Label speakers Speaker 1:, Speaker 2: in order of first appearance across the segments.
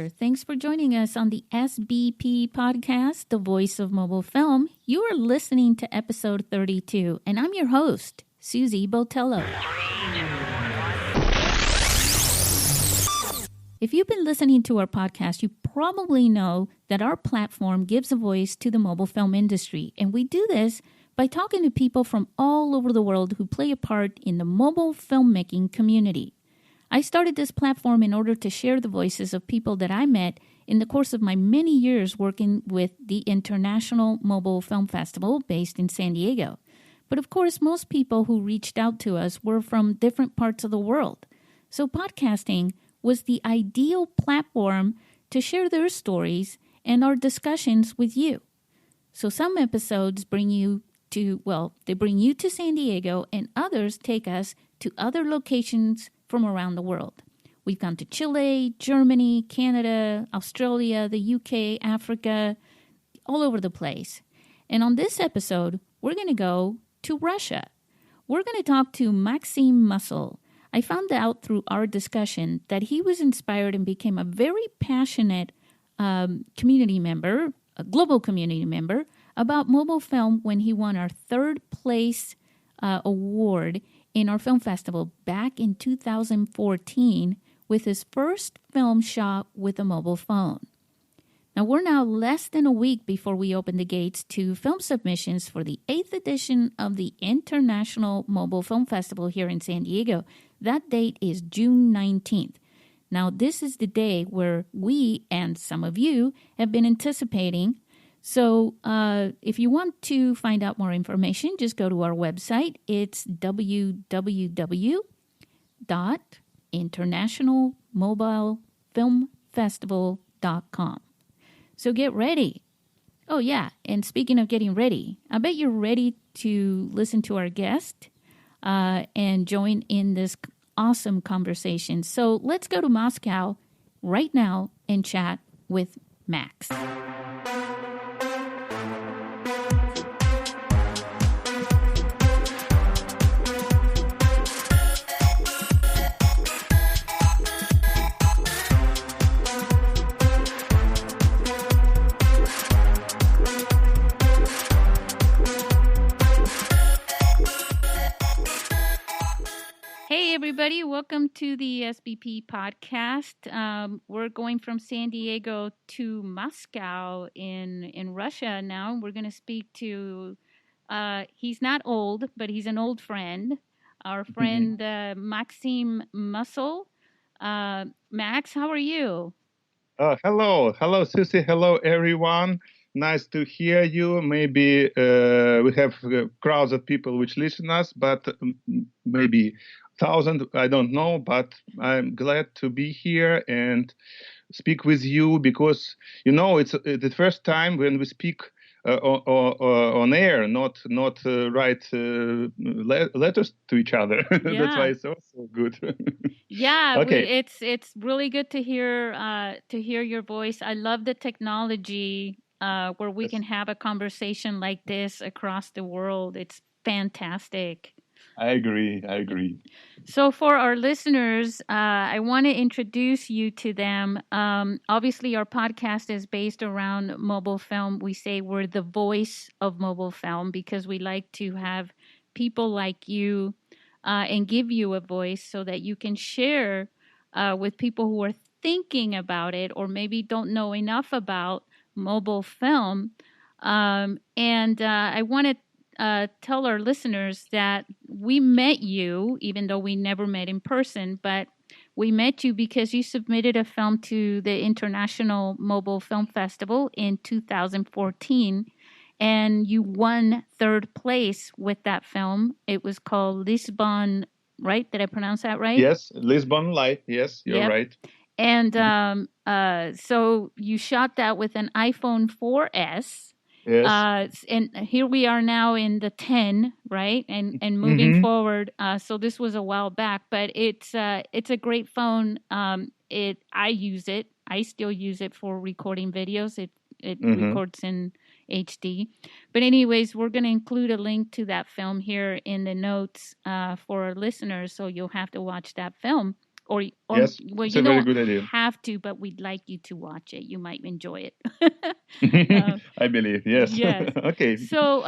Speaker 1: there. Thanks for joining us on the SBP Podcast, the voice of mobile film. You are listening to episode 32, and I'm your host, Susie Botello. If you've been listening to our podcast, you probably know that our platform gives a voice to the mobile film industry, and we do this by talking to people from all over the world who play a part in the mobile filmmaking community. I started this platform in order to share the voices of people that I met in the course of my many years working with the International Mobile Film Festival based in San Diego. But of course, most people who reached out to us were from different parts of the world. So podcasting was the ideal platform to share their stories and our discussions with you. So some episodes bring you to San Diego, and others take us to other locations from around the world. We've gone to Chile, Germany, Canada, Australia, the UK, Africa, all over the place. And on this episode, we're going to go to Russia. We're going to talk to Maxim Mussel. I found out through our discussion that he was inspired and became a very passionate community member, a global community member, about mobile film when he won our third place award in our film festival back in 2014 with his first film shot with a mobile phone. Now, we're now less than a week before we open the gates to film submissions for the 8th edition of the International Mobile Film Festival here in San Diego. That date is June 19th. Now, this is the day where we and some of you have been anticipating. So if you want to find out more information, just go to our website. It's www.internationalmobilefilmfestival.com. So get ready. Oh, yeah, and speaking of getting ready, I bet you're ready to listen to our guest and join in this awesome conversation. So let's go to Moscow right now and chat with Max. Hey, everybody. Welcome to the SBP Podcast. We're going from San Diego to Moscow in Russia now. We're going to speak to, he's not old, but he's an old friend, our friend Maxim Mussel. Max, how are you?
Speaker 2: Hello, Susie. Hello, everyone. Nice to hear you. Maybe we have crowds of people which listen us, but maybe 1,000, I don't know, but I'm glad to be here and speak with you because, it's the first time when we speak on air, not write letters to each other.
Speaker 1: Yeah.
Speaker 2: That's why it's also good.
Speaker 1: Yeah,
Speaker 2: okay.
Speaker 1: It's really good to hear your voice. I love the technology where we can have a conversation like this across the world. It's fantastic.
Speaker 2: I agree.
Speaker 1: So for our listeners, I want to introduce you to them. Obviously, our podcast is based around mobile film. We say we're the voice of mobile film because we like to have people like you and give you a voice so that you can share with people who are thinking about it or maybe don't know enough about mobile film. And I want to tell our listeners that we met you, even though we never met in person, but we met you because you submitted a film to the International Mobile Film Festival in 2014, and you won third place with that film. It was called Lisbon, right? Did I pronounce that right?
Speaker 2: Yes, Lisbon Light. Yes, you're right.
Speaker 1: And so you shot that with an iPhone 4S.
Speaker 2: Yes.
Speaker 1: And here we are now in the 10, right? And moving forward. So this was a while back, but it's a great phone. I use it. I still use it for recording videos. It records in HD. But anyways, we're going to include a link to that film here in the notes for our listeners. So you'll have to watch that film. or
Speaker 2: Yes,
Speaker 1: well,
Speaker 2: it's
Speaker 1: you
Speaker 2: a very
Speaker 1: don't
Speaker 2: good idea.
Speaker 1: have to, but we'd like you to watch it. You might enjoy it. uh,
Speaker 2: I believe. Yes.
Speaker 1: yes.
Speaker 2: Okay.
Speaker 1: So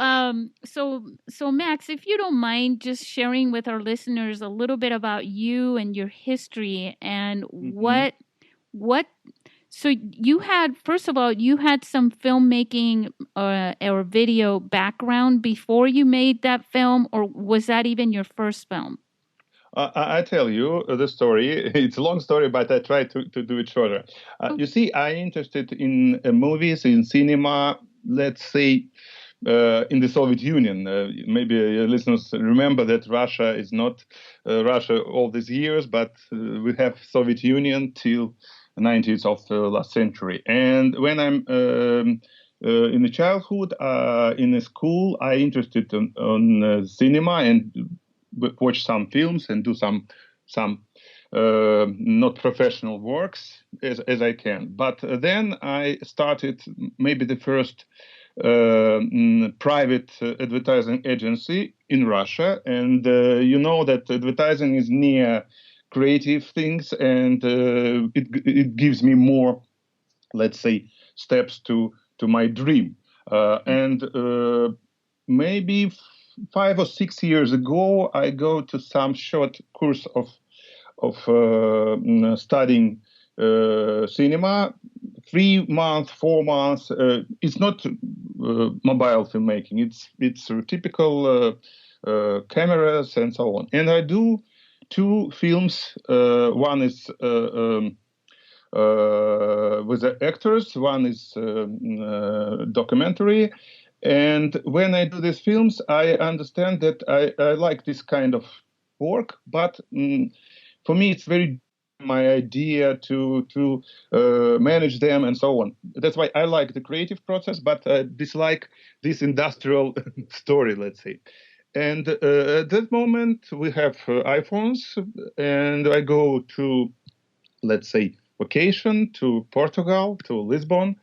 Speaker 1: Max, if you don't mind just sharing with our listeners a little bit about you and your history and
Speaker 2: Hmm.
Speaker 1: what so you had, first of all, you had some filmmaking or video background before you made that film, or was that even your first film?
Speaker 2: I tell you the story. It's a long story, but I try to do it shorter.
Speaker 1: Oh,
Speaker 2: You see, I interested in movies, in cinema, let's say, in the Soviet Union. Maybe listeners remember that Russia is not Russia all these years, but we have Soviet Union till 90s of the last century. And when I'm in the childhood, in a school, I interested on cinema and watch some films and do some not professional works as I can. But then I started maybe the first private advertising agency in Russia, and you know that advertising is near creative things, and it gives me more, let's say, steps to my dream. And maybe 5 or 6 years ago, I go to some short course of studying cinema. 3 months, 4 months. It's not mobile filmmaking. It's typical cameras and so on. And I do two films. One is with the actors. One is documentary. And when I do these films, I understand that I like this kind of work, but for me, it's very my idea to manage them and so on. That's why I like the creative process, but dislike this industrial story, let's say. And at that moment, we have iPhones, and I go to, let's say, vacation to Portugal, to Lisbon.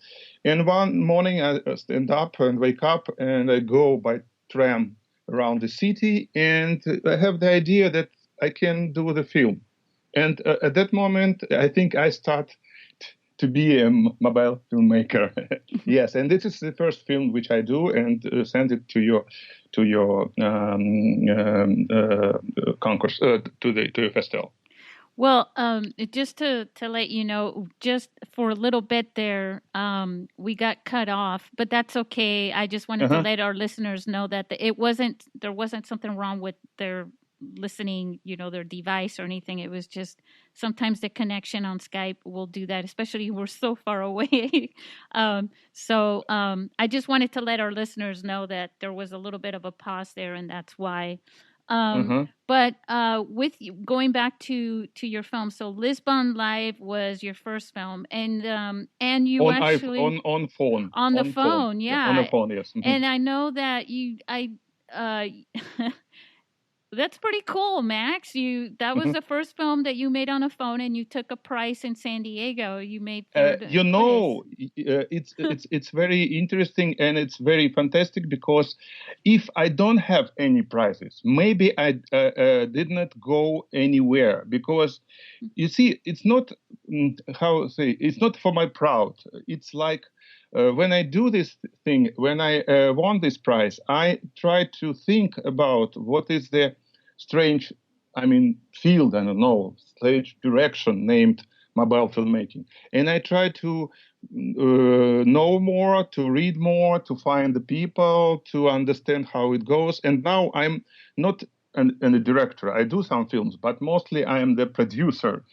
Speaker 2: And one morning I stand up and wake up and I go by tram around the city and I have the idea that I can do the film. And at that moment, I think I start to be a mobile filmmaker. Yes, and this is the first film which I do and send it to your concourse to your festival.
Speaker 1: well, just to let you know, just for a little bit there, we got cut off, but that's okay. I just wanted to
Speaker 2: Uh-huh.
Speaker 1: let our listeners know that there wasn't something wrong with their listening, their device or anything. It was just sometimes the connection on Skype will do that, especially we're so far away. I just wanted to let our listeners know that there was a little bit of a pause there, and that's why. Um,
Speaker 2: Uh-huh.
Speaker 1: but with going back to your film, so Lisbon Live was your first film, and you actually
Speaker 2: On phone,
Speaker 1: on the phone,
Speaker 2: yeah, on the
Speaker 1: yeah.
Speaker 2: phone, yes. Mhm.
Speaker 1: And I know that uh, that's pretty cool, Max. That was
Speaker 2: Mhm.
Speaker 1: the first film that you made on a phone, and you took a prize in San Diego. You made third
Speaker 2: You
Speaker 1: place.
Speaker 2: know, it's very interesting and it's very fantastic because if I don't have any prizes, maybe I did not go anywhere because you see, it's not how to say, it's not for my proud. It's like when I do this thing, when I won this prize, I try to think about what is the strange, I mean, field, I don't know, strange direction named mobile filmmaking. And I try to know more, to read more, to find the people, to understand how it goes. And now I'm not a director. I do some films, but mostly I am the producer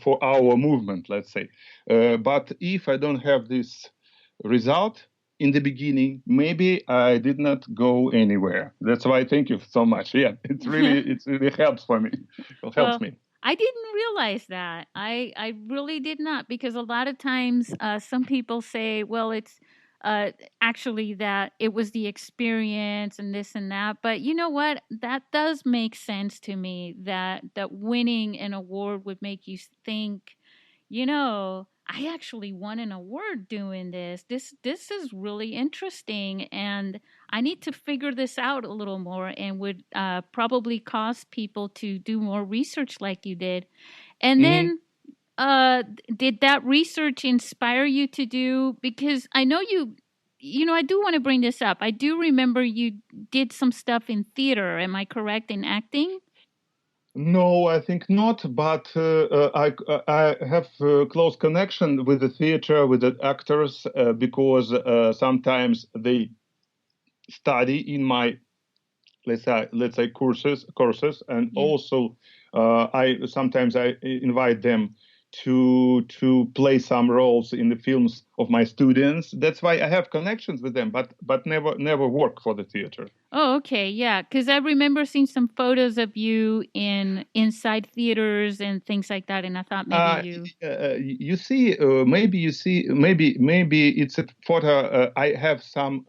Speaker 2: for our movement, let's say. But if I don't have this result in the beginning, maybe I did not go anywhere. That's why thank you so much. Yeah, it really helps for me. It helps
Speaker 1: Well,
Speaker 2: me.
Speaker 1: I didn't realize that. I really did not, because a lot of times some people say, well, it's actually that it was the experience and this and that. But you know what? That does make sense to me, that winning an award would make you think, I actually won an award doing this. This is really interesting, and I need to figure this out a little more, and would probably cause people to do more research like you did. And
Speaker 2: Mhm.
Speaker 1: then, did that research inspire you to do? Because I know I do want to bring this up. I do remember you did some stuff in theater. Am I correct in acting?
Speaker 2: No, I think not. But I have close connection with the theater, with the actors, because sometimes they study in my let's say courses, and
Speaker 1: Yeah.
Speaker 2: also I sometimes I invite them to play some roles in the films of my students. That's why I have connections with them, but never work for the theater.
Speaker 1: Oh, okay. Yeah. Because I remember seeing some photos of you in inside theaters and things like that. And I thought maybe
Speaker 2: Uh,
Speaker 1: you.
Speaker 2: you see, maybe it's a photo. I have some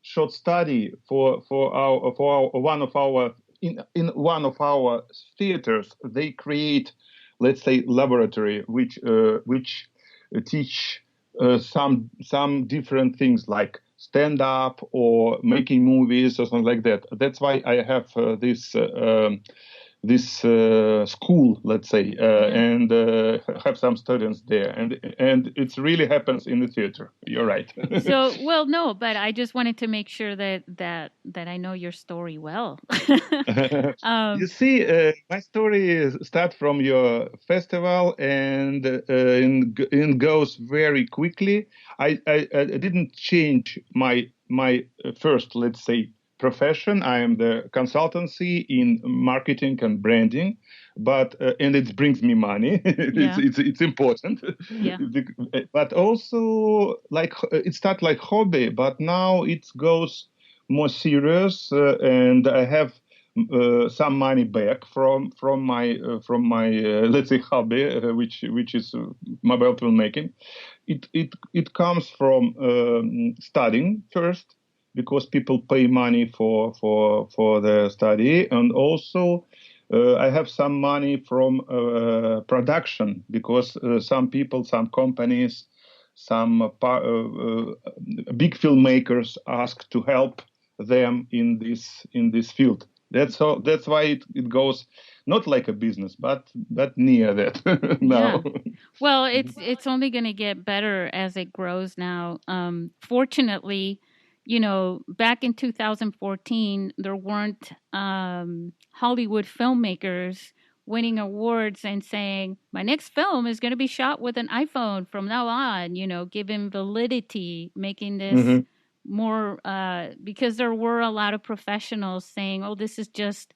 Speaker 2: short study for one of our in one of our theaters. They create, let's say, laboratory which teach some different things like stand up or making movies or something like that. That's why I have this school, let's say,
Speaker 1: Yeah.
Speaker 2: and have some students there, and it really happens in the theater. You're right.
Speaker 1: So, well, no, but I just wanted to make sure that I know your story well.
Speaker 2: You
Speaker 1: um,
Speaker 2: see, my story start from your festival and goes very quickly. I didn't change my first, let's say, profession. I am the consultancy in marketing and branding, but and it brings me money.
Speaker 1: yeah.
Speaker 2: It's important,
Speaker 1: Yeah.
Speaker 2: but also like it started like hobby, but now it goes more serious, and I have some money back from my let's say hobby, which is mobile filmmaking. It comes from studying first, because people pay money for the study, and also I have some money from production, because some companies, some big filmmakers ask to help them in this field. That's why it goes not like a business, but near that
Speaker 1: Yeah.
Speaker 2: now.
Speaker 1: Well, it's only going to get better as it grows now. Fortunately, back in 2014, there weren't Hollywood filmmakers winning awards and saying, "My next film is going to be shot with an iPhone from now on." Giving validity, making this
Speaker 2: Hmm.
Speaker 1: more because there were a lot of professionals saying, "Oh, this is just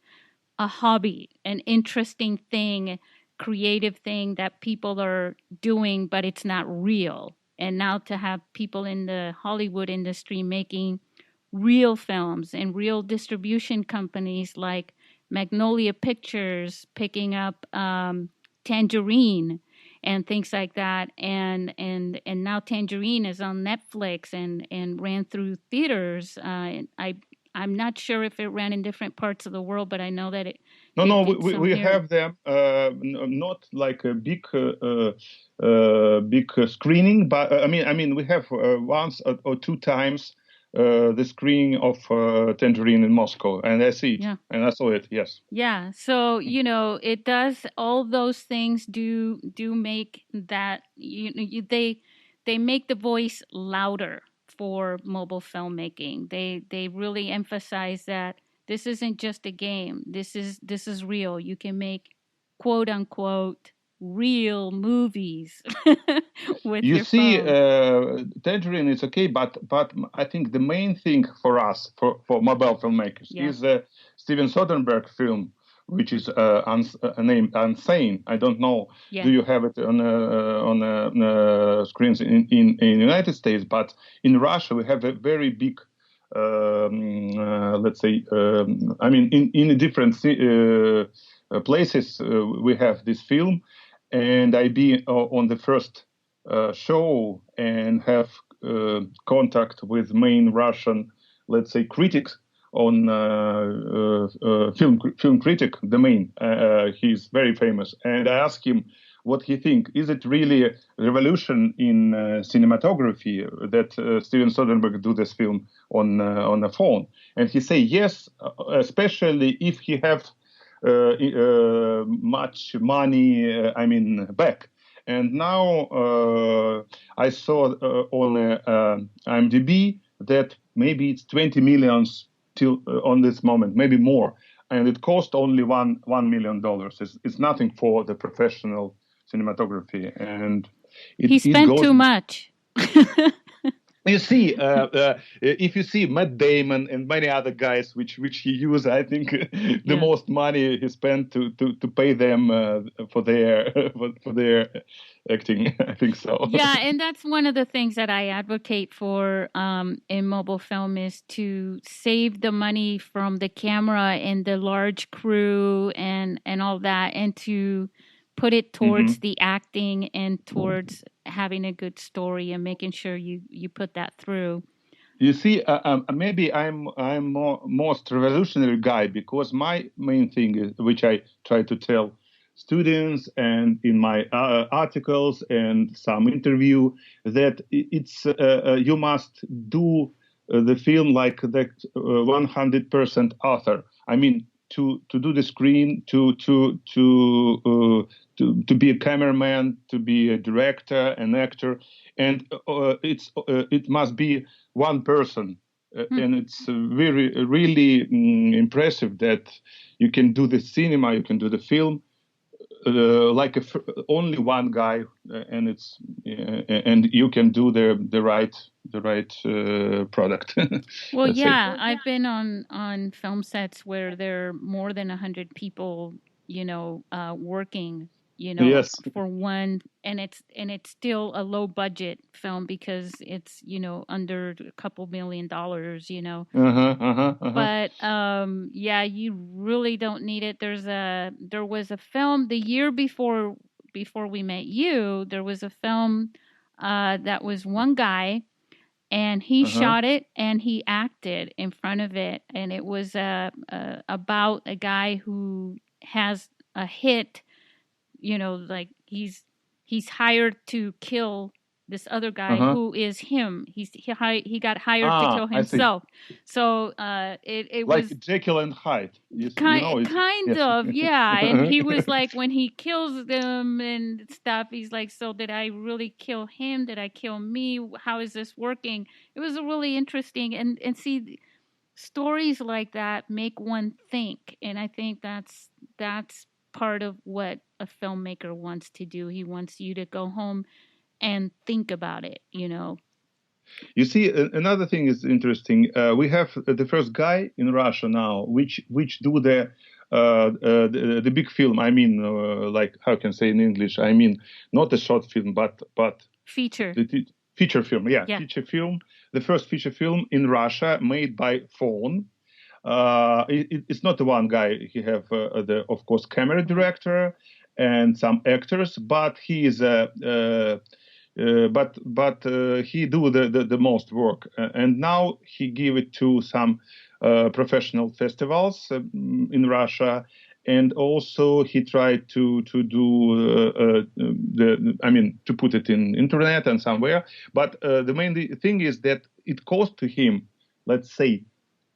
Speaker 1: a hobby, an interesting thing, creative thing that people are doing, but it's not real." And now to have people in the Hollywood industry making real films and real distribution companies like Magnolia Pictures picking up Tangerine and things like that, and now Tangerine is on Netflix and ran through theaters. I'm not sure if it ran in different parts of the world, but I know that
Speaker 2: No,
Speaker 1: it
Speaker 2: no,
Speaker 1: did some
Speaker 2: we
Speaker 1: here.
Speaker 2: have them, not like a big screening, but I mean, we have once or two times the screening of Tangerine in Moscow, and I see it,
Speaker 1: Yeah.
Speaker 2: and I saw it. Yes.
Speaker 1: Yeah. So, it does all those things do make that they make the voice louder for mobile filmmaking. They really emphasize that this isn't just a game. This is real. You can make quote unquote real movies with
Speaker 2: You
Speaker 1: your
Speaker 2: see,
Speaker 1: phone.
Speaker 2: Tangerine is okay, but I think the main thing for us, for mobile filmmakers,
Speaker 1: Yeah.
Speaker 2: is the Steven Soderbergh film, which is named Unsane. I don't know.
Speaker 1: Yeah.
Speaker 2: Do you have it on screens in United States? But in Russia, we have a very big, let's say, I mean, in different places, we have this film, and I be on the first show and have contact with main Russian, let's say, critics on film critic, the main. He's very famous, and I asked him what he think. Is it really a revolution in cinematography that Steven Soderbergh do this film on a phone? And he say yes, especially if he have much money, back. And now I saw on IMDb that maybe it's 20 millions till on this moment, maybe more. And it cost only $1 million. It's nothing for the professional cinematography. And
Speaker 1: he spent too much.
Speaker 2: You see, if you see Matt Damon and many other guys, which he used, I think the most money he spent to pay them for their acting. I think so.
Speaker 1: Yeah, and that's one of the things that I advocate for in mobile film is to save the money from the camera and the large crew and all that, and to put it towards the acting and towards having a good story and making sure you put that through.
Speaker 2: You see, maybe I'm most revolutionary guy, because my main thing is, which I try to tell students and in my articles and some interview, that it's you must do the film like the 100% author. I mean, to do the screen, to be a cameraman, to be a director, an actor, and it must be one person. And it's really impressive that you can do the cinema, you can do the film like only one guy, and it's and you can do the right product.
Speaker 1: Well, yeah, I've been on film sets where there are more than 100 people, working, for one, and it's still a low budget film because it's under a couple $1 million, But yeah, you really don't need it. There was a film the year before we met you. There was a film that was one guy, and he shot it and he acted in front of it, and it was about a guy who has a hit. Like he's hired to kill this other guy who is him. He got hired to kill himself. So it
Speaker 2: like
Speaker 1: was
Speaker 2: Jekyll and Hyde.
Speaker 1: Kind of, yeah. And he was like, when he kills them and stuff, he's like, so did I really kill him? Did I kill me? How is this working? It was really interesting. And see, stories like that make one think. And I think that's part of what a filmmaker wants to do. He wants you to go home and think about it,
Speaker 2: You see, another thing is interesting. We have the first guy in Russia now, which do the big film. I mean, like how can I say in English? I mean, not a short film, but
Speaker 1: feature.
Speaker 2: Feature film, yeah, feature film. The first feature film in Russia made by phone. It's not the one guy. He have the, of course, camera director and some actors, but he is he do the most work, and now he give it to some professional festivals in Russia, and also he tried to do to put it in internet and somewhere. But the main thing is that it cost to him, let's say,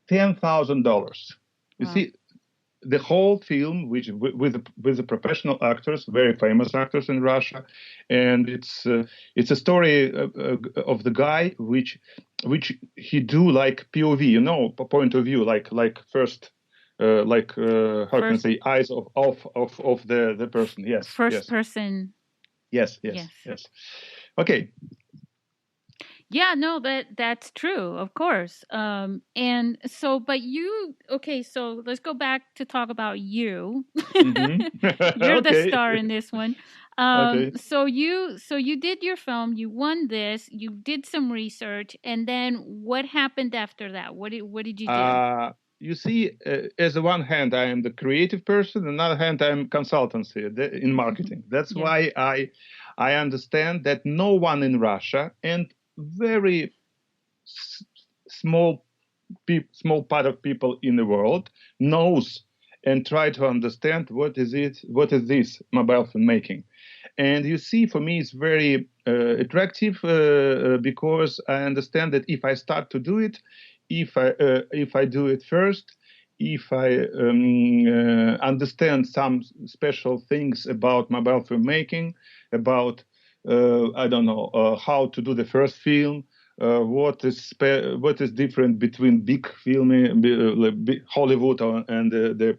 Speaker 2: $10,000. You see, the whole film, which with the professional actors, very famous actors in Russia, and it's a story of the guy which he do like POV, point of view, like first. How can I say, eyes of the person? Yes.
Speaker 1: First person.
Speaker 2: Yes. Okay.
Speaker 1: Yeah, no, that's true, of course. And so, but so let's go back to talk about you. You're the star in this one. So you did your film, you won this, you did some research, and then what happened after that? What did you do?
Speaker 2: You see, as one hand, I am the creative person. On the other hand, I am consultancy in marketing. That's why I understand that no one in Russia and very small part of people in the world knows and try to understand what is this mobile filmmaking. And you see, for me, it's very attractive because I understand that if I start to do it, if I do it first, if I understand some special things about mobile filmmaking, about I don't know how to do the first film, what is different between big film, Hollywood and the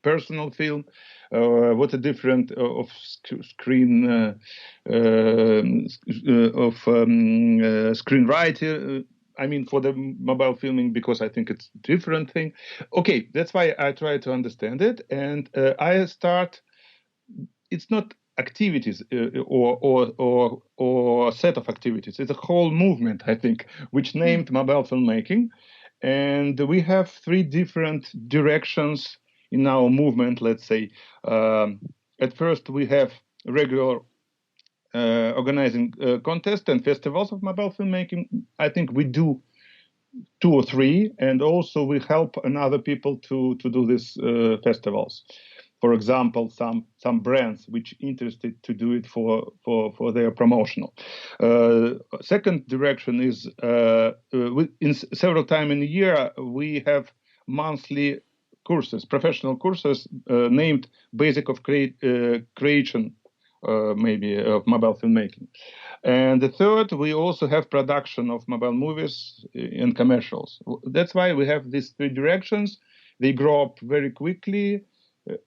Speaker 2: personal film, what a different of screen screenwriter. I mean, for the mobile filming, because I think it's a different thing. Okay, that's why I try to understand it, and I start. It's not activities or set of activities. It's a whole movement, I think, which named mobile filmmaking, and we have three different directions in our movement. Let's say at first we have regular organizing contests and festivals of mobile filmmaking. I think we do 2 or 3, and also we help another people to do these festivals. For example, some brands which interested to do it for their promotional. Second direction is in several times in a year we have monthly courses, professional courses named Basic of Creation, maybe of mobile filmmaking. And the third, we also have production of mobile movies and commercials. That's why we have these 3 directions. They grow up very quickly,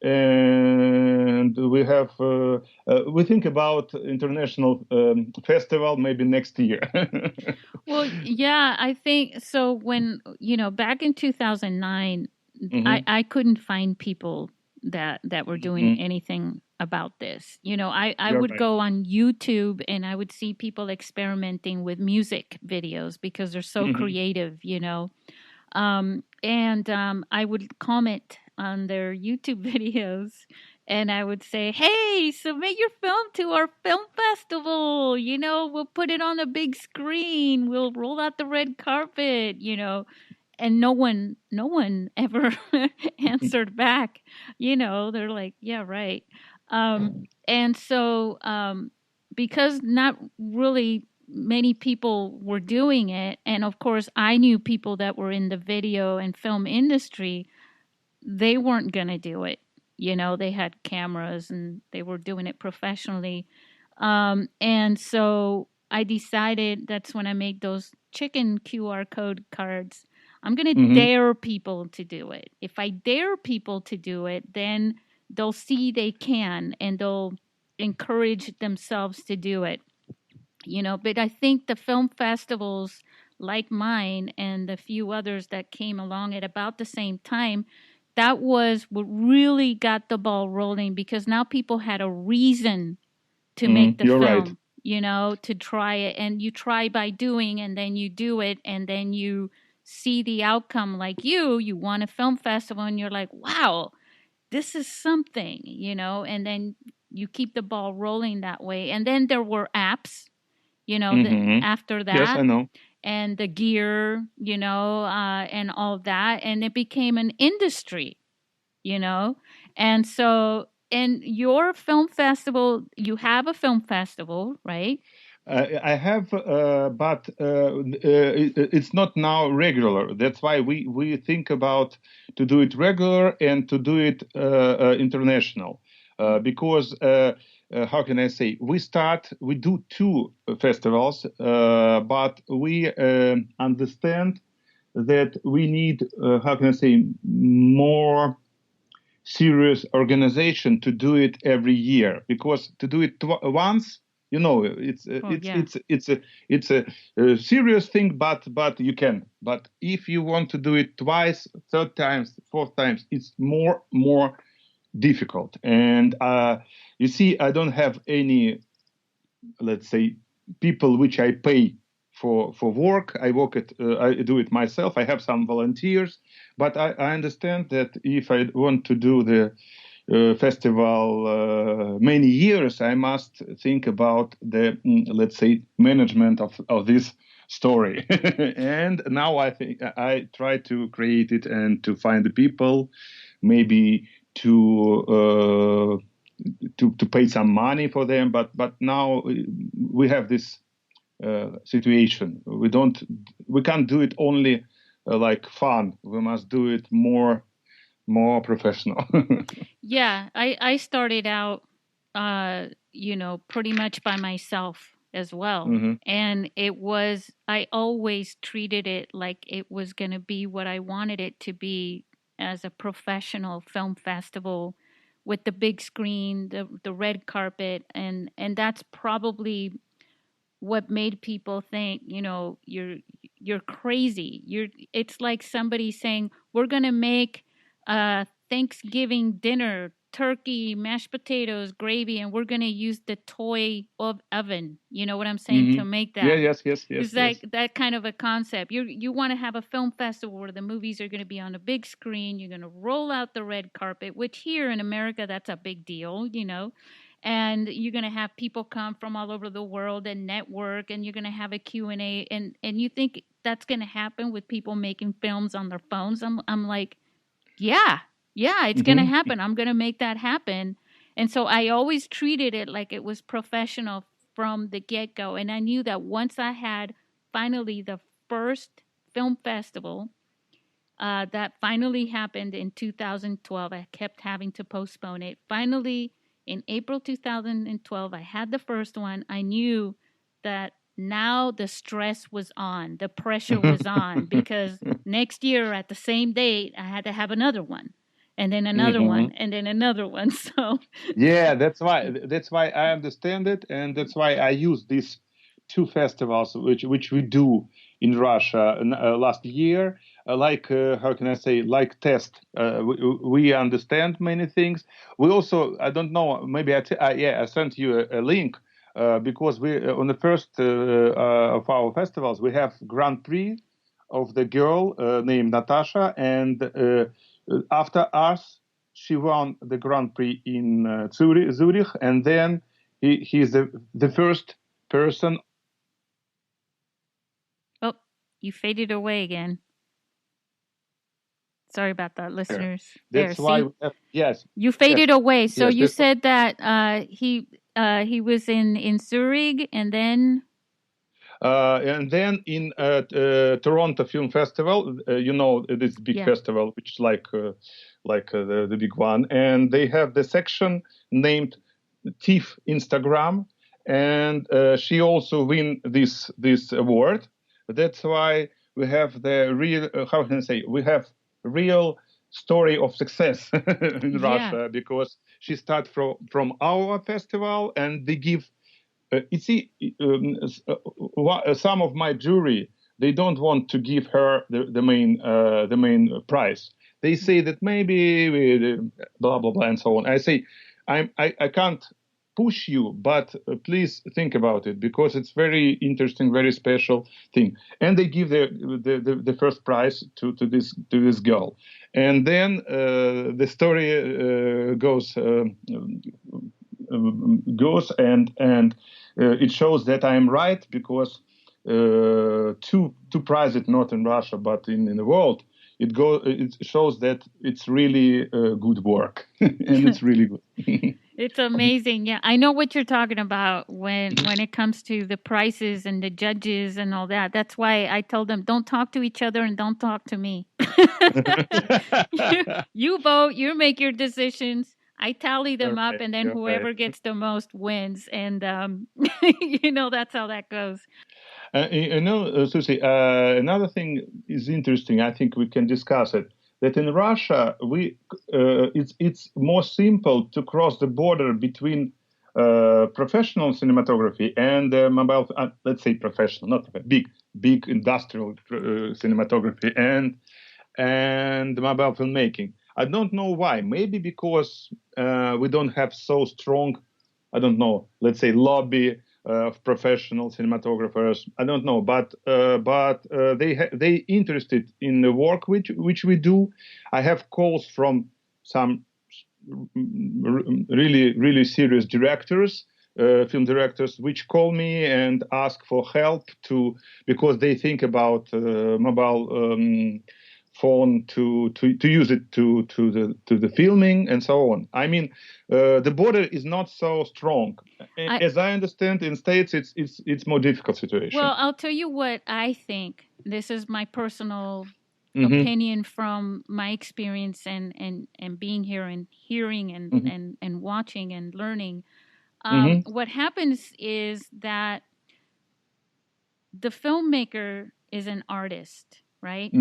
Speaker 2: and we have we think about international festival maybe next year.
Speaker 1: Well, yeah, I think so. When back in 2009, I couldn't find people that were doing anything about this. I would go on YouTube and I would see people experimenting with music videos because they're so creative, and I would comment on their YouTube videos and I would say, hey, submit your film to our film festival. We'll put it on a big screen. We'll roll out the red carpet, and no one ever answered back. They're like, yeah, right. And so because not really many people were doing it, and of course I knew people that were in the video and film industry, they weren't going to do it. They had cameras and they were doing it professionally. And so I decided, that's when I made those chicken QR code cards. I'm going to dare people to do it. If I dare people to do it, then they'll see they can and they'll encourage themselves to do it. But I think the film festivals like mine and the few others that came along at about the same time, that was what really got the ball rolling, because now people had a reason to make the film, right. To try it. And you try by doing, and then you do it, and then you see the outcome. Like you want a film festival and you're like, wow, this is something, and then you keep the ball rolling that way. And then there were apps, after that.
Speaker 2: Yes, I know.
Speaker 1: And the gear, and all that. And it became an industry, And so, in your film festival, you have a film festival, right?
Speaker 2: I have, but it's not now regular. That's why we think about to do it regular and to do it international. Because how can I say? We do 2 festivals, but we understand that we need, how can I say, more serious organization to do it every year. Because to do it once, it's a serious thing, but you can. But if you want to do it twice, 3rd times, 4th times, it's more difficult. And you see, I don't have any, let's say, people which I pay for work. I do it myself. I have some volunteers, but I understand that if I want to do the festival many years, I must think about the, let's say, management of this story. And now I think I try to create it and to find the people, maybe to to pay some money for them. But now we have this situation. We can't do it only like fun. We must do it more professional.
Speaker 1: Yeah, I started out, pretty much by myself as well.
Speaker 2: Mm-hmm.
Speaker 1: And I always treated it like it was going to be what I wanted it to be, as a professional film festival with the big screen, the red carpet. And that's probably what made people think, you're crazy. It's like somebody saying, we're going to make Thanksgiving dinner, turkey, mashed potatoes, gravy, and we're going to use the toy oven. You know what I'm saying?
Speaker 2: Mm-hmm.
Speaker 1: To make that.
Speaker 2: Yeah, yes.
Speaker 1: It's like that kind of a concept. You want to have a film festival where the movies are going to be on a big screen. You're going to roll out the red carpet, which here in America, that's a big deal, and you're going to have people come from all over the world and network, and you're going to have a Q&A, and you think that's going to happen with people making films on their phones. I'm like, yeah, it's going to happen. I'm going to make that happen. And so I always treated it like it was professional from the get-go. And I knew that once I had finally the first film festival that finally happened in 2012, I kept having to postpone it. Finally, in April 2012, I had the first one. I knew that now the stress was on, the pressure was on, because next year at the same date, I had to have another one, and then another one, and then another one. So
Speaker 2: yeah, that's why I understand it, and that's why I use these two festivals which we do in Russia last year. How can I say, like test. We understand many things. We also, I don't know, maybe I sent you a link because we on the first of our festivals we have Grand Prix of the girl named Natasha, and after us she won the Grand Prix in Zurich, and then he's the first person.
Speaker 1: oh, you faded away again. Sorry about that, listeners.
Speaker 2: That's why yes.
Speaker 1: You faded away. So
Speaker 2: yes,
Speaker 1: you said that he was in Zurich, and then
Speaker 2: in Toronto Film Festival, this big festival, which is like the big one, and they have the section named TIFF Instagram, and she also win this award. That's why we have the real how can I say, we have real story of success in Russia, because she started from our festival, and they give some of my jury, they don't want to give her the main prize. They say that maybe blah blah blah and so on. I say I can't push you, but please think about it, because it's very interesting, very special thing. And they give the first prize to this girl, and then the story goes and it shows that I am right, because two prizes, not in Russia but in the world, it shows that it's really good work and it's really good.
Speaker 1: It's amazing. Yeah, I know what you're talking about when it comes to the prices and the judges and all that. That's why I told them, don't talk to each other and don't talk to me. You vote, you make your decisions. I tally them up, and then whoever gets the most wins. And, that's how that goes.
Speaker 2: Susie, another thing is interesting. I think we can discuss it. That in Russia, it's more simple to cross the border between professional cinematography and mobile, let's say professional, not big industrial cinematography and mobile filmmaking. I don't know why. Maybe because we don't have so strong, I don't know, let's say lobby of professional cinematographers. I don't know, but they interested in the work which we do. I have calls from some really serious directors, film directors, which call me and ask for help because they think about mobile phone to use it to the filming and so on. I mean, the border is not so strong. As I understand, in States it's more difficult situation.
Speaker 1: Well, I'll tell you what I think. This is my personal opinion from my experience and being here and hearing and watching and learning. What happens is that the filmmaker is an artist, right?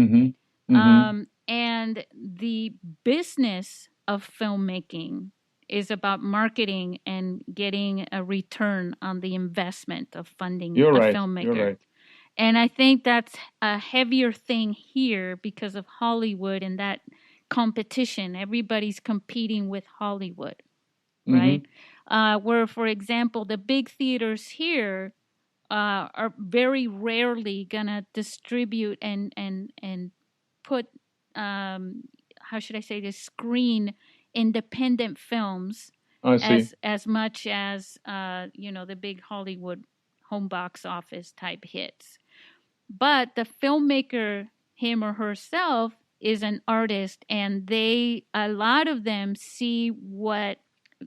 Speaker 1: And the business of filmmaking is about marketing and getting a return on the investment of funding a filmmaker.
Speaker 2: You're right.
Speaker 1: And I think that's a heavier thing here because of Hollywood and that competition. Everybody's competing with Hollywood, right? Where, for example, the big theaters here are very rarely gonna distribute and put how should I say this, screen independent films as much as the big Hollywood home box office type hits. But the filmmaker, him or herself, is an artist, and a lot of them see what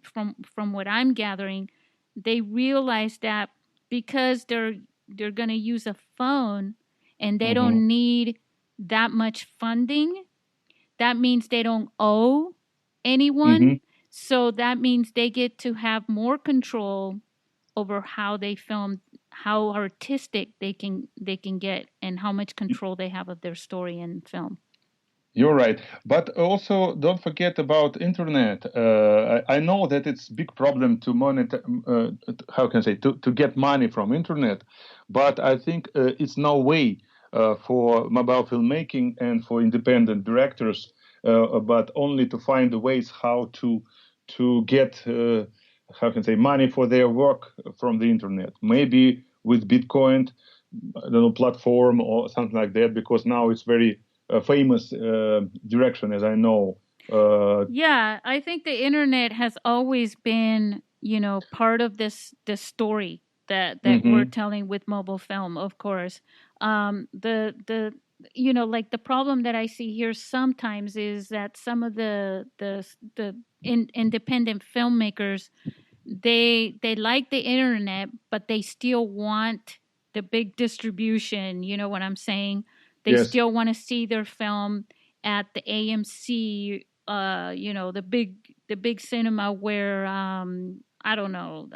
Speaker 1: from what I'm gathering, they realize that because they're going to use a phone and they don't need that much funding, that means they don't owe anyone. So that means they get to have more control over how they film, how artistic they can get, and how much control they have of their story and film.
Speaker 2: You're right, but also don't forget about internet. I know that it's a big problem to monitor. How can I say to get money from internet, but I think it's no way for mobile filmmaking and for independent directors, but only to find the ways how to get how can I say money for their work from the internet. Maybe with Bitcoin, I don't know, platform or something like that, because now it's very famous direction, as I know.
Speaker 1: Yeah, I think the internet has always been, part of this story that we're telling with mobile film. Of course, the like the problem that I see here sometimes is that some of the independent filmmakers, they like the internet, but they still want the big distribution. You know what I'm saying? They still want to see their film at the AMC, the big cinema where I don't know,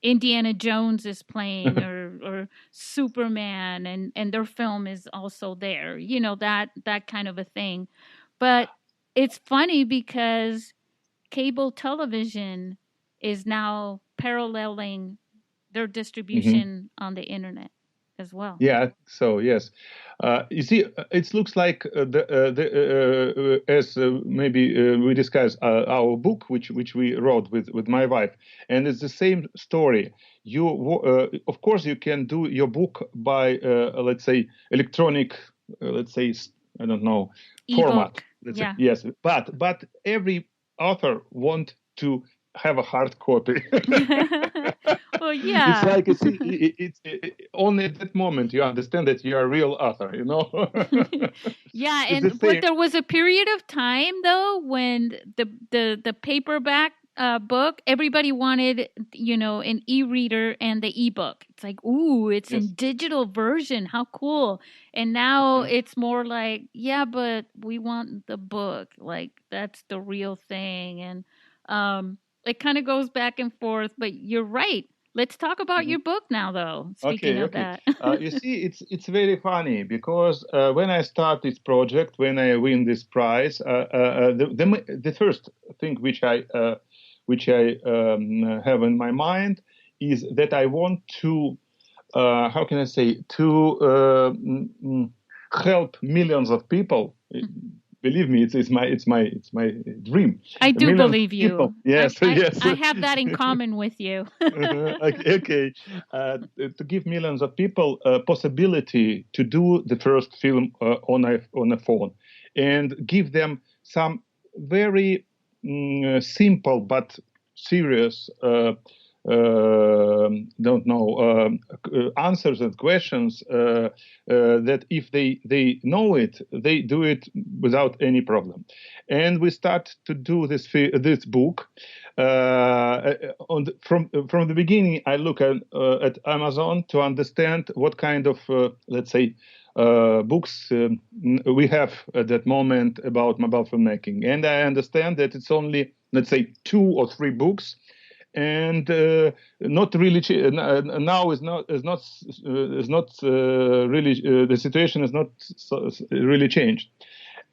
Speaker 1: Indiana Jones is playing or Superman, and their film is also there. That kind of a thing. But it's funny because cable television is now paralleling their distribution on the internet as well.
Speaker 2: Yeah. So yes, you see, it looks like as maybe we discussed our book, which we wrote with my wife, and it's the same story. You of course you can do your book by let's say electronic, let's say I don't know format.
Speaker 1: Let's say,
Speaker 2: yes, but every author want to have a hard copy.
Speaker 1: Well, yeah.
Speaker 2: It's like it's only at that moment you understand that you're a real author,
Speaker 1: Yeah, but there was a period of time though when the paperback book, everybody wanted, an e-reader and the ebook. It's like, ooh, it's in digital version. How cool. And now it's more like, yeah, but we want the book. Like that's the real thing. And it kind of goes back and forth, but you're right. Let's talk about your book now, though. Speaking of that.
Speaker 2: You see, it's very funny because when I start this project, when I win this prize, the first thing which I have in my mind is that I want to, how can I say, to help millions of people. Believe me, it's my dream.
Speaker 1: I do believe you.
Speaker 2: People. Yes, yes.
Speaker 1: I have that in common with you.
Speaker 2: Okay. To give millions of people a possibility to do the first film on a phone, and give them some very simple but serious don't know, answers and questions that if they know it, they do it without any problem. And we start to do this book. From the beginning, I look at Amazon to understand what kind of, let's say, books we have at that moment about mobile filmmaking. And I understand that it's only, let's say, 2 or 3 books, and not really now is not really the situation has not really changed.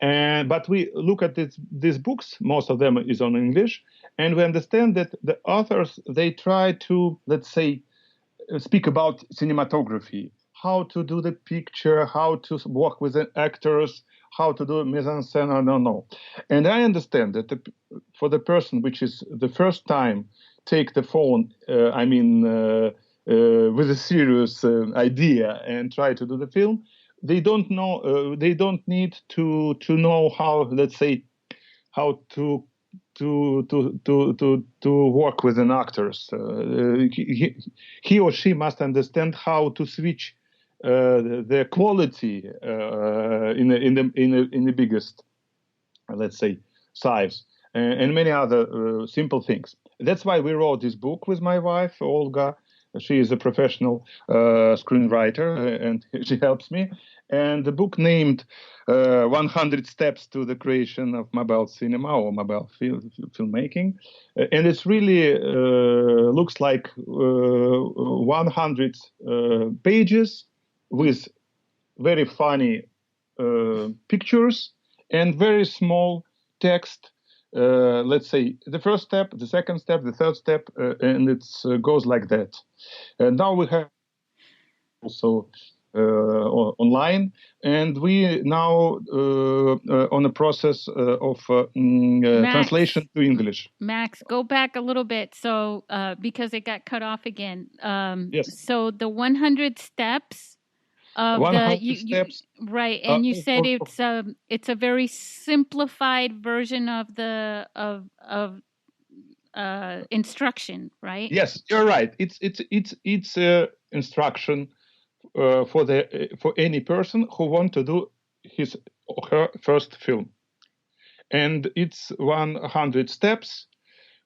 Speaker 2: But we look at these books, most of them is on English, and we understand that the authors, they try to, let's say, speak about cinematography, how to do the picture, how to work with the actors, how to do mise-en-scène, I don't know. And I understand that for the person which is the first time take the phone, with a serious idea and try to do the film, they don't know, they don't need to know how, let's say, how to work with an actors. He or she must understand how to switch the quality in the biggest, let's say, size, and many other simple things. That's why we wrote this book with my wife, Olga. She is a professional screenwriter, and she helps me. And the book named 100 Steps to the Creation of Mobile Cinema or Mobile Filmmaking. And it's really looks like 100 pages with very funny pictures and very small text. Let's say the first step, the second step, the third step, and it goes like that. And now we have also online, and we now on a process of translation to English.
Speaker 1: Max, go back a little bit, so because it got cut off again.
Speaker 2: Yes.
Speaker 1: So the 100 steps of
Speaker 2: 100 steps.
Speaker 1: Right, and you said it's a very simplified version of the instruction, right?
Speaker 2: Yes, you're right. It's instruction for any person who want to do his or her first film, and it's 100 steps.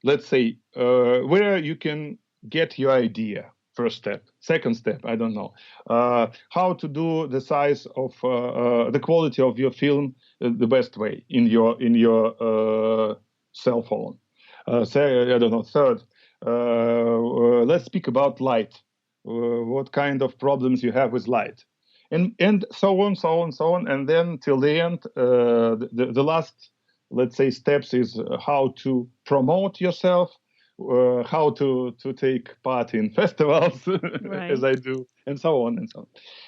Speaker 2: Let's say where you can get your idea. First step, second step, I don't know. How to do the size of the quality of your film the best way in your cell phone. Say, I don't know. Third, let's speak about light. What kind of problems you have with light, and so on, and then till the end, the last, let's say, steps is how to promote yourself. How to take part in festivals, right, as I do, and so on and so on.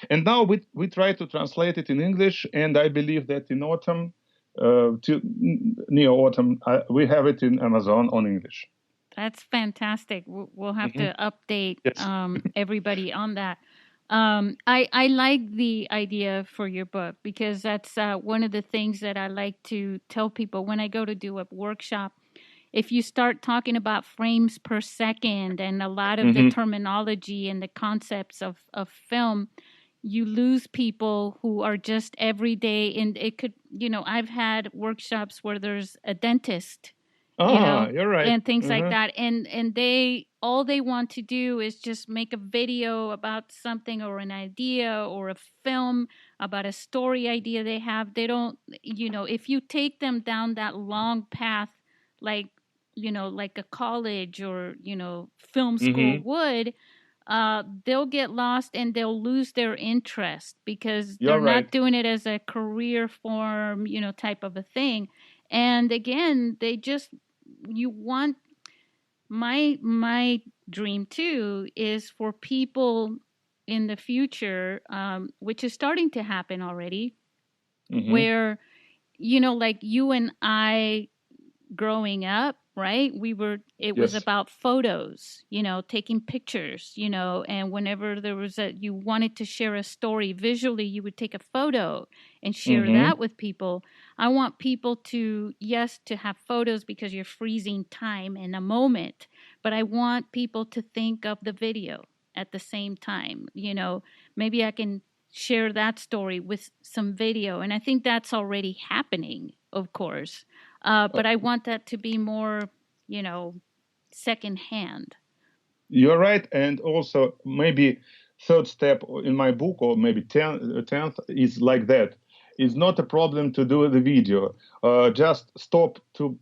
Speaker 2: And now we try to translate it in English, and I believe that in autumn, near autumn, we have it in Amazon on English.
Speaker 1: That's fantastic. We'll have to update everybody on that. I like the idea for your book, because that's one of the things that I like to tell people when I go to do a workshop. If you start talking about frames per second and a lot of the terminology and the concepts of film, you lose people who are just everyday. And it could, I've had workshops where there's a dentist,
Speaker 2: you're right,
Speaker 1: and things like that. And all they want to do is just make a video about something, or an idea, or a film about a story idea they have. They don't, if you take them down that long path, like a college or, film school would, they'll get lost and they'll lose their interest, because they're not doing it as a career form, type of a thing. And again, you want, my dream too is for people in the future, which is starting to happen already, where, like you and I growing up, right? It was about photos, taking pictures, and whenever there was you wanted to share a story visually, you would take a photo and share that with people. I want people to have photos, because you're freezing time in a moment, but I want people to think of the video at the same time. Maybe I can share that story with some video. And I think that's already happening, of course. But I want that to be more, secondhand.
Speaker 2: You're right. And also maybe third step in my book, or maybe 10th, is like that. It's not a problem to do the video. Just stop to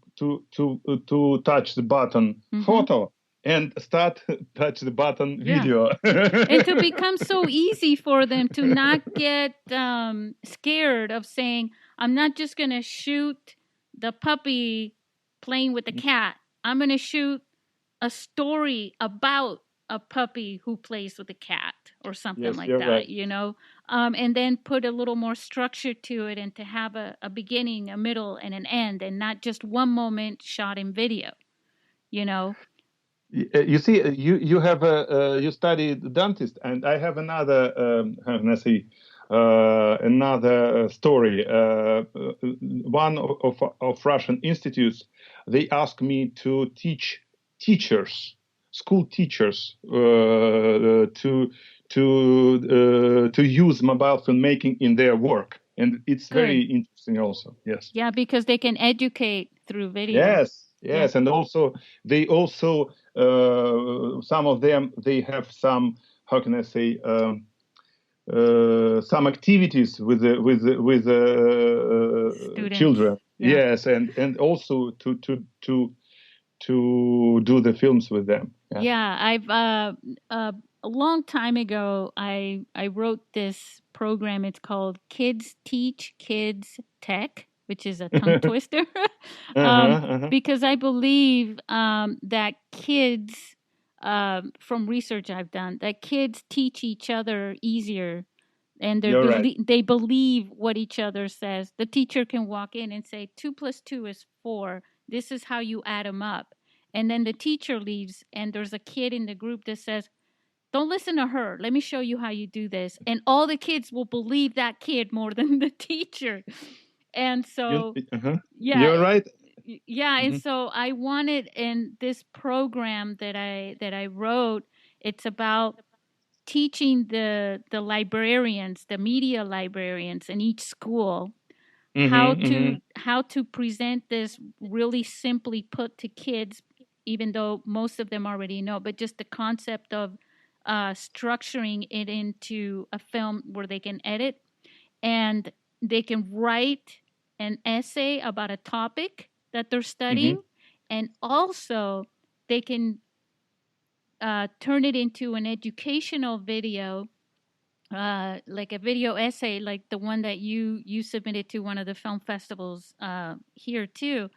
Speaker 2: touch the button photo and start touch the button video.
Speaker 1: And to become so easy for them to not get scared of saying, I'm not just going to shoot the puppy playing with the cat. I'm going to shoot a story about a puppy who plays with a cat or something like that,
Speaker 2: right.
Speaker 1: And then put a little more structure to it, and to have a beginning, a middle, and an end, and not just one moment shot in video,
Speaker 2: You see, you have you studied dentist, and I have another how can I say another story. One of Russian institutes, they asked me to teach school teachers, to use mobile filmmaking in their work, and it's very interesting also. Yes.
Speaker 1: Yeah, because they can educate through video.
Speaker 2: Yes, and also they also some of them, they have some, how can I say, some activities with children.
Speaker 1: Yeah.
Speaker 2: Yes, and also to do the films with them.
Speaker 1: Yeah, I've a long time ago I wrote this program. It's called Kids Teach Kids Tech, which is a tongue twister, because I believe that kids, from research I've done, that kids teach each other easier, and they believe what each other says. The teacher can walk in and say 2 + 2 is 4. This is how you add them up. And then the teacher leaves, and there's a kid in the group that says, don't listen to her. Let me show you how you do this. And all the kids will believe that kid more than the teacher. And so,
Speaker 2: you're right.
Speaker 1: Yeah. And so I wanted, in this program that I wrote, it's about teaching the librarians, the media librarians in each school, how to present this really simply put to kids, even though most of them already know, but just the concept of structuring it into a film where they can edit and they can write an essay about a topic that they're studying, and also they can turn it into an educational video, like a video essay, like the one that you submitted to one of the film festivals here too,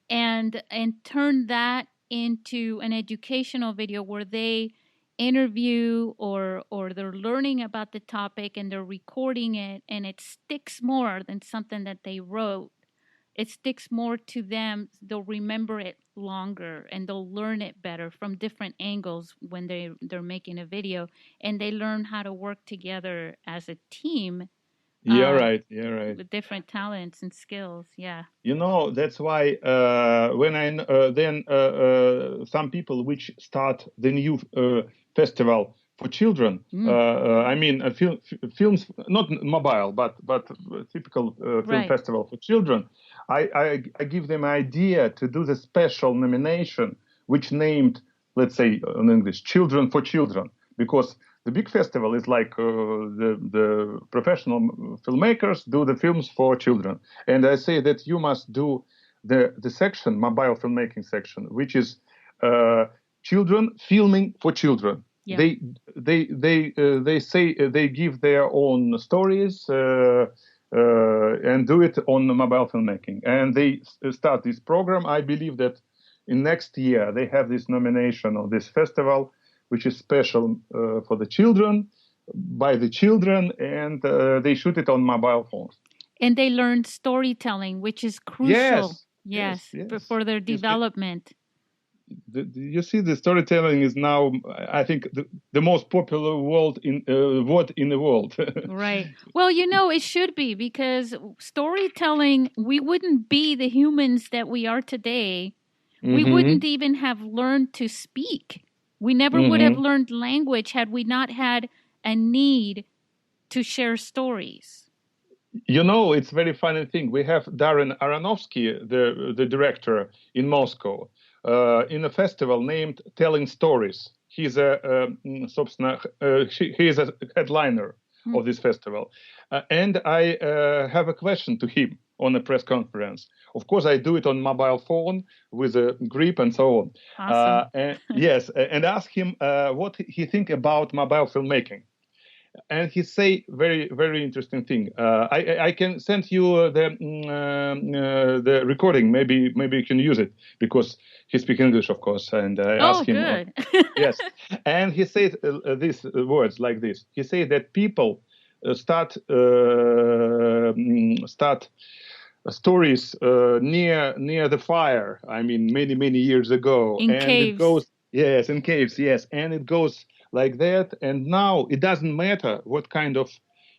Speaker 1: and turn that into an educational video where they interview or they're learning about the topic and they're recording it, and it sticks more than something that they wrote. It sticks more to them. They'll remember it longer, and they'll learn it better from different angles when they're making a video, and they learn how to work together as a team.
Speaker 2: You're right.
Speaker 1: With different talents and skills. Yeah.
Speaker 2: That's why when some people which start the new festival for children, I mean films, not mobile, but typical film festival for children, I give them idea to do the special nomination, which named, let's say in English, Children for Children, because the big festival is like the professional filmmakers do the films for children. And I say that you must do the section, mobile filmmaking section, which is children filming for children. Yeah. They say they give their own stories and do it on mobile filmmaking. And they start this program. I believe that in next year they have this nomination of this festival, which is special for the children, by the children, and they shoot it on mobile phones.
Speaker 1: And they learn storytelling, which is crucial. Yes. For their development.
Speaker 2: You see, the storytelling is now, I think, the most popular word in the world.
Speaker 1: Right. Well, it should be, because storytelling, we wouldn't be the humans that we are today We
Speaker 2: Mm-hmm.
Speaker 1: wouldn't even have learned to speak. We never would have
Speaker 2: Mm-hmm.
Speaker 1: learned language had we not had a need to share stories.
Speaker 2: It's very funny thing. We have Darren Aronofsky, the director in Moscow, in a festival named Telling Stories. He's he is a headliner of this festival, and I have a question to him on a press conference. Of course, I do it on mobile phone with a grip and so on.
Speaker 1: Awesome.
Speaker 2: Yes, and ask him what he think about mobile filmmaking. And he say very very interesting thing. I can send you the recording. Maybe you can use it because he speaks English, of course. And I
Speaker 1: Oh,
Speaker 2: asked him,
Speaker 1: good.
Speaker 2: yes. And he said these words like this. He said that people start stories near the fire. I mean, many years ago,
Speaker 1: In
Speaker 2: and it
Speaker 1: caves.
Speaker 2: goes yes in caves, yes, and it goes like that. And now it doesn't matter what kind of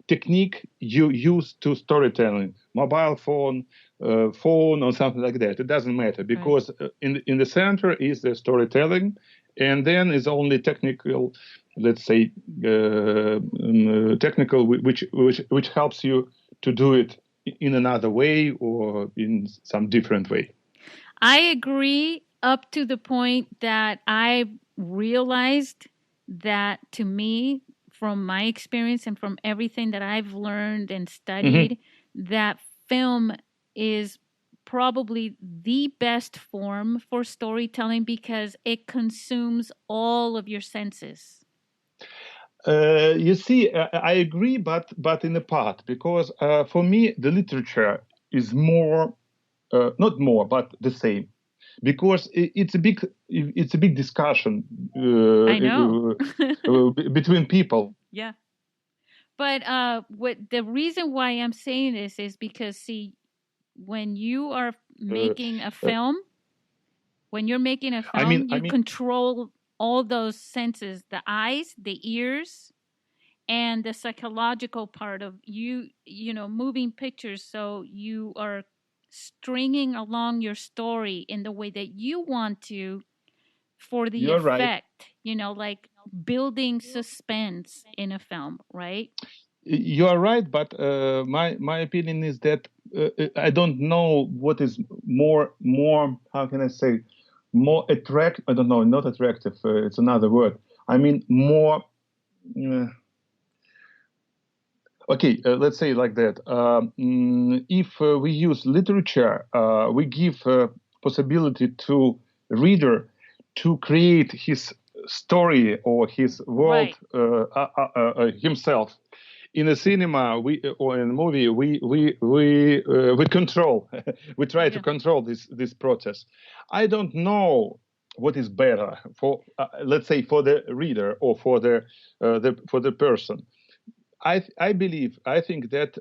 Speaker 2: technique you use to storytelling, mobile phone, phone, or something like that. It doesn't matter because in the center is the storytelling, and then is only technical, let's say, technical, which helps you to do it in another way or in some different way.
Speaker 1: I agree up to the point that I realized that to me, from my experience and from everything that I've learned and studied, that film is probably the best form for storytelling because it consumes all of your senses.
Speaker 2: You see, I agree, but in a part, because for me the literature is more, not more, but the same, because it's a big discussion
Speaker 1: I know.
Speaker 2: between people.
Speaker 1: Yeah. But what the reason why I'm saying this is because, see, when you are making a
Speaker 2: Uh,
Speaker 1: film, when you're making a
Speaker 2: I mean,
Speaker 1: film, you control all those senses, the eyes, the ears, and the psychological part of moving pictures. So you are stringing along your story in the way that you want to for the
Speaker 2: you're right.
Speaker 1: effect, like building suspense in a film, right?
Speaker 2: You are right, but my opinion is that I don't know what is more. How can I say more attract? I don't know, not attractive. It's another word. I mean more. Uh, okay, let's say like that. If we use literature, we give possibility to reader to create his story or his world
Speaker 1: Right.
Speaker 2: himself. In a cinema, or in a movie, we control. We try to
Speaker 1: Yeah.
Speaker 2: control this process. I don't know what is better for, let's say, for the reader or for for the person. I think that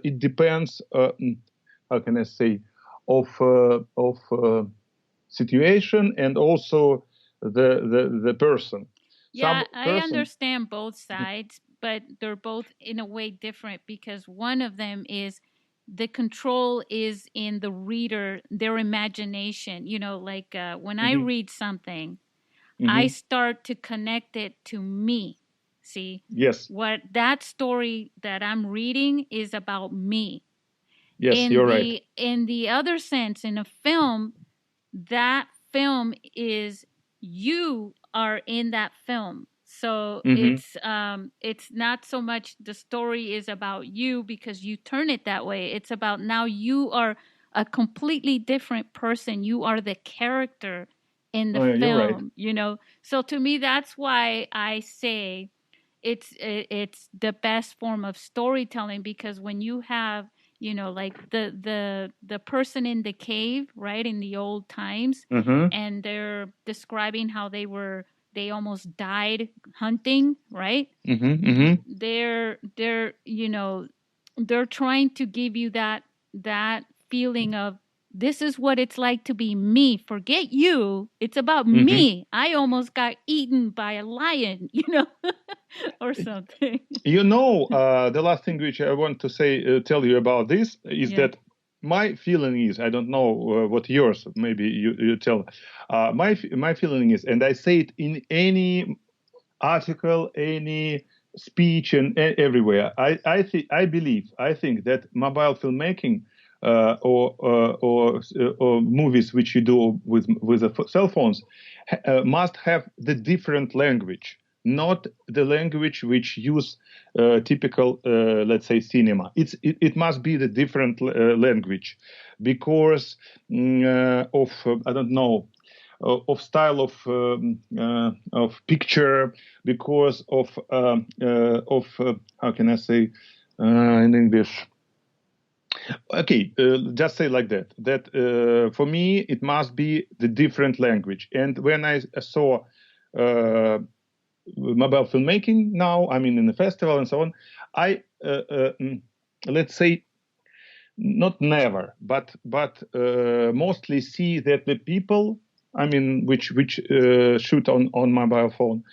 Speaker 2: it depends. How can I say, of situation and also the person.
Speaker 1: Yeah,
Speaker 2: Some
Speaker 1: I
Speaker 2: person.
Speaker 1: understand both sides, but they're both in a way different because one of them is the control is in the reader, their imagination. Like when I
Speaker 2: Mhm,
Speaker 1: read something, I
Speaker 2: mhm.
Speaker 1: start to connect it to me. See,
Speaker 2: Yes,
Speaker 1: what that story that I'm reading is about me.
Speaker 2: yes,
Speaker 1: In
Speaker 2: you're right.
Speaker 1: the other sense, in a film, that film is you are in that film. So
Speaker 2: Hmm.
Speaker 1: it's not so much the story is about you because you turn it that way. It's about now you are a completely different person. You are the character in the
Speaker 2: Oh, yeah, you're right.
Speaker 1: film. So to me that's why I say it's the best form of storytelling because when you have like the person in the cave, right, in the old times,
Speaker 2: Hmm.
Speaker 1: and they're describing how they almost died hunting, right?
Speaker 2: Hmm. Hmm.
Speaker 1: They're trying to give you that feeling of this is what it's like to be me. Forget you. It's about
Speaker 2: Hmm.
Speaker 1: me. I almost got eaten by a lion, or something.
Speaker 2: The last thing which I want to say, tell you about this is
Speaker 1: Yeah.
Speaker 2: that my feeling is, I don't know what yours, maybe you tell. My feeling is, and I say it in any article, any speech, and everywhere. I think that mobile filmmaking or movies which you do with the cell phones must have the different language, not the language which use typical, let's say, cinema. It must be the different language because of I don't know of style of picture, because of how can I say in English? Okay, just say like that. That for me it must be the different language. And when I saw mobile filmmaking now, I mean in the festival and so on, I let's say not never, but mostly see that the people, I mean, which shoot on mobile phone,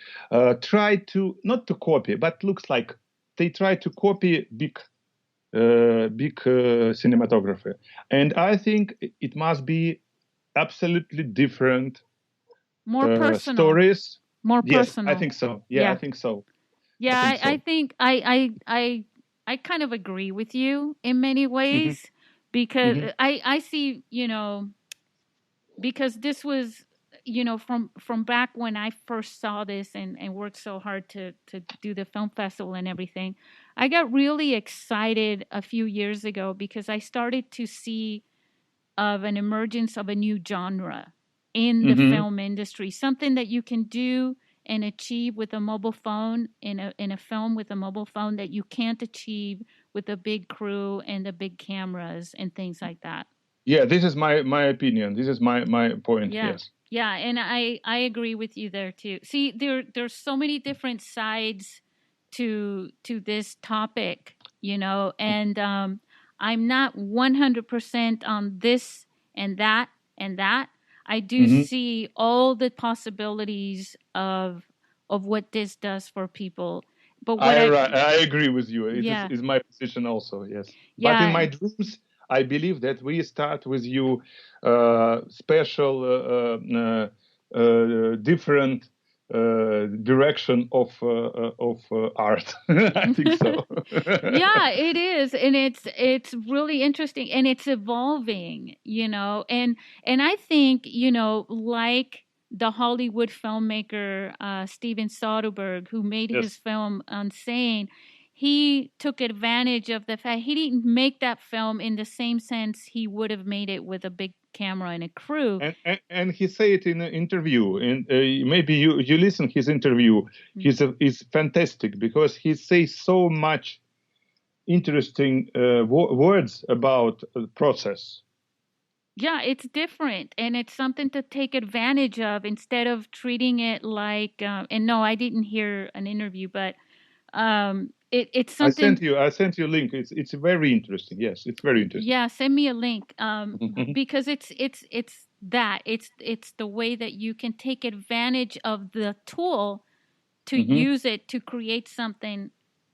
Speaker 2: try to not to copy, but looks like they try to copy big cinematography, and I think it must be absolutely different,
Speaker 1: more personal
Speaker 2: stories.
Speaker 1: more
Speaker 2: Yes,
Speaker 1: personal.
Speaker 2: I think so. Yeah, I think so.
Speaker 1: Yeah,
Speaker 2: I think so.
Speaker 1: I kind of agree with you in many
Speaker 2: Hmm.
Speaker 1: ways because
Speaker 2: Hmm.
Speaker 1: I see, because this was, from back when I first saw this and worked so hard to do the film festival and everything. I got really excited a few years ago because I started to see of an emergence of a new genre in the
Speaker 2: Hmm.
Speaker 1: film industry, something that you can do and achieve with a mobile phone in a film with a mobile phone that you can't achieve with a big crew and the big cameras and things like that.
Speaker 2: Yeah, this is my opinion. This is my point.
Speaker 1: Yeah.
Speaker 2: Yes.
Speaker 1: Yeah, and I agree with you there too. See, there's so many different sides to this topic, and I'm not 100% on this and that and that. I do
Speaker 2: Hmm.
Speaker 1: see all the possibilities of what this does for people. But what
Speaker 2: I agree with you. It
Speaker 1: yeah,
Speaker 2: is my position also. Yes, but in
Speaker 1: yeah.
Speaker 2: my dreams, I believe that we start with you special, different direction of art. I think so.
Speaker 1: Yeah, it is, and it's really interesting, and it's evolving, and I think, like the Hollywood filmmaker Steven Soderbergh, who made his
Speaker 2: Yes.
Speaker 1: film Unsane. He took advantage of the fact he didn't make that film in the same sense he would have made it with a big camera and a crew.
Speaker 2: And he say it in an interview, and maybe you listen his interview. He's fantastic because he says so much interesting words about the process.
Speaker 1: Yeah, it's different, and it's something to take advantage of instead of treating it like. And no, I didn't hear an interview, but it's something.
Speaker 2: I sent you a link. It's very interesting. Yes, it's very interesting.
Speaker 1: Yeah, send me a link.
Speaker 2: Hmm.
Speaker 1: Because it's the way that you can take advantage of the tool to
Speaker 2: Hmm.
Speaker 1: use it to create something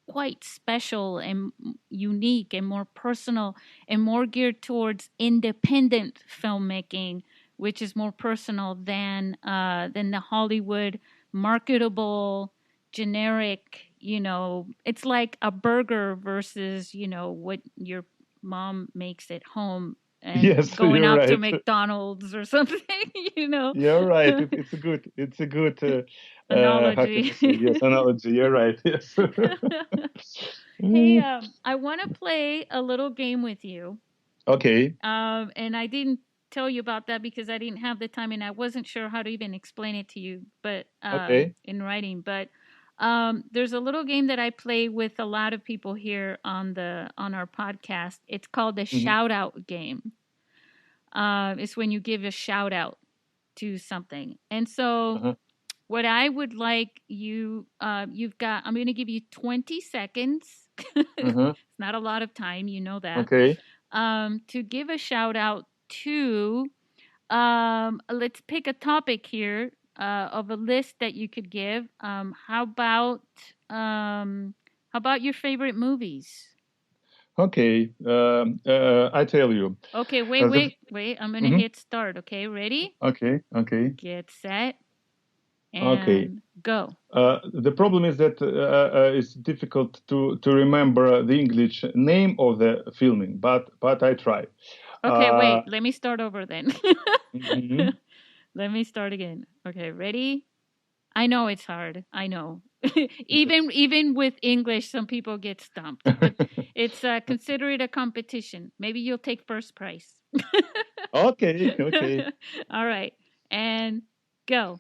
Speaker 1: quite special and unique and more personal and more geared towards independent filmmaking, which is more personal than the Hollywood marketable generic. It's like a burger versus what your mom makes at home and
Speaker 2: Yes,
Speaker 1: going
Speaker 2: you're
Speaker 1: out to
Speaker 2: right.
Speaker 1: McDonald's or something.
Speaker 2: You're right. It's a good. How can
Speaker 1: Analogy.
Speaker 2: I say? Yes, analogy. You're right. Yes.
Speaker 1: Hey,
Speaker 2: Mm.
Speaker 1: I want to play a little game with you.
Speaker 2: Okay.
Speaker 1: And I didn't tell you about that because I didn't have the time and I wasn't sure how to even explain it to you, but
Speaker 2: Okay.
Speaker 1: in writing. But there's a little game that I play with a lot of people here on our podcast. It's called the
Speaker 2: Hmm.
Speaker 1: shout out game. It's when you give a shout out to something, and so
Speaker 2: Uh-huh.
Speaker 1: what I would like you've got, I'm going to give you 20 seconds.
Speaker 2: Uh-huh.
Speaker 1: It's not a lot of time, you know that,
Speaker 2: Okay.
Speaker 1: to give a shout out to, let's pick a topic here of a list that you could give. How about your favorite movies?
Speaker 2: Okay. I tell you.
Speaker 1: Okay,
Speaker 2: The,
Speaker 1: wait. I'm gonna
Speaker 2: mhm.
Speaker 1: hit start. Okay, ready?
Speaker 2: Okay. Okay.
Speaker 1: Get set
Speaker 2: Okay.
Speaker 1: and go.
Speaker 2: The problem is that it's difficult to remember the English name of the filming, but I try.
Speaker 1: Okay,
Speaker 2: Uh,
Speaker 1: wait. Let me start over then.
Speaker 2: mhm.
Speaker 1: Let me start again. Okay, ready? I know it's hard. I know.
Speaker 2: Yes.
Speaker 1: Even with English, some people get stumped. But it's consider it a competition. Maybe you'll take first prize.
Speaker 2: Okay. Okay.
Speaker 1: All right, and go.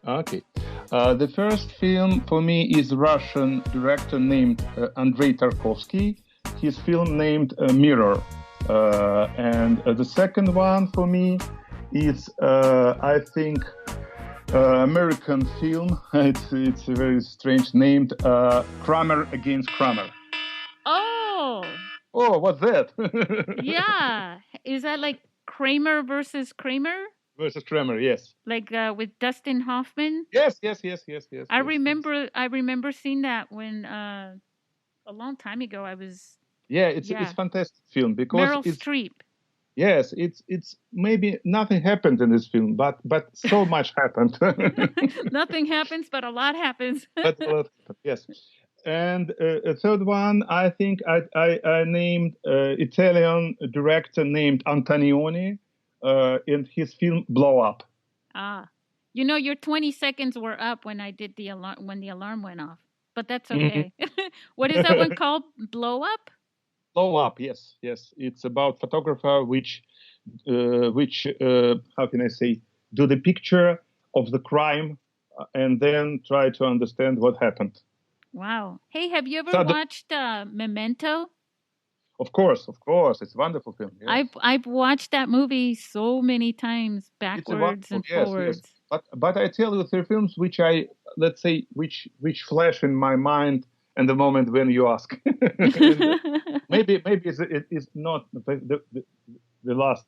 Speaker 2: Okay. The first film for me is Russian director named Andrei Tarkovsky. His film named Mirror. And the second one for me is, I think, American film. It's a very strange named Kramer Against Kramer.
Speaker 1: Oh,
Speaker 2: Oh, what's that?
Speaker 1: yeah. Is that like Kramer versus Kramer?
Speaker 2: Versus Kramer, yes.
Speaker 1: Like with Dustin Hoffman?
Speaker 2: Yes, yes, yes, yes, yes,
Speaker 1: I
Speaker 2: yes, yes.
Speaker 1: remember I remember seeing that when a long time ago I was
Speaker 2: Yeah, it's
Speaker 1: yeah.
Speaker 2: fantastic film because
Speaker 1: Meryl
Speaker 2: it's
Speaker 1: Streep.
Speaker 2: yes, it's maybe nothing happened in this film, but so much happened.
Speaker 1: Nothing happens but a lot happens.
Speaker 2: But a lot happened, yes. And a third one, I think I named Italian director named Antonioni in his film Blow Up.
Speaker 1: Ah. You know your 20 seconds were up when I did the alarm when the alarm went off. But that's
Speaker 2: Mhm.
Speaker 1: okay. What is that one called? Blow up?
Speaker 2: Blow Up, yes, yes. It's about photographer which how can I say, do the picture of the crime and then try to understand what happened.
Speaker 1: Wow. Hey, have you ever
Speaker 2: So,
Speaker 1: watched Memento?
Speaker 2: of course, it's a wonderful film.
Speaker 1: I've
Speaker 2: Yes,
Speaker 1: I've watched that movie so many times,
Speaker 2: it's a
Speaker 1: backwards
Speaker 2: wonderful.
Speaker 1: and
Speaker 2: Yes, yes.
Speaker 1: forwards.
Speaker 2: But I tell you, there are films which I let's say which flash in my mind in the moment when you ask. And maybe it's not the last.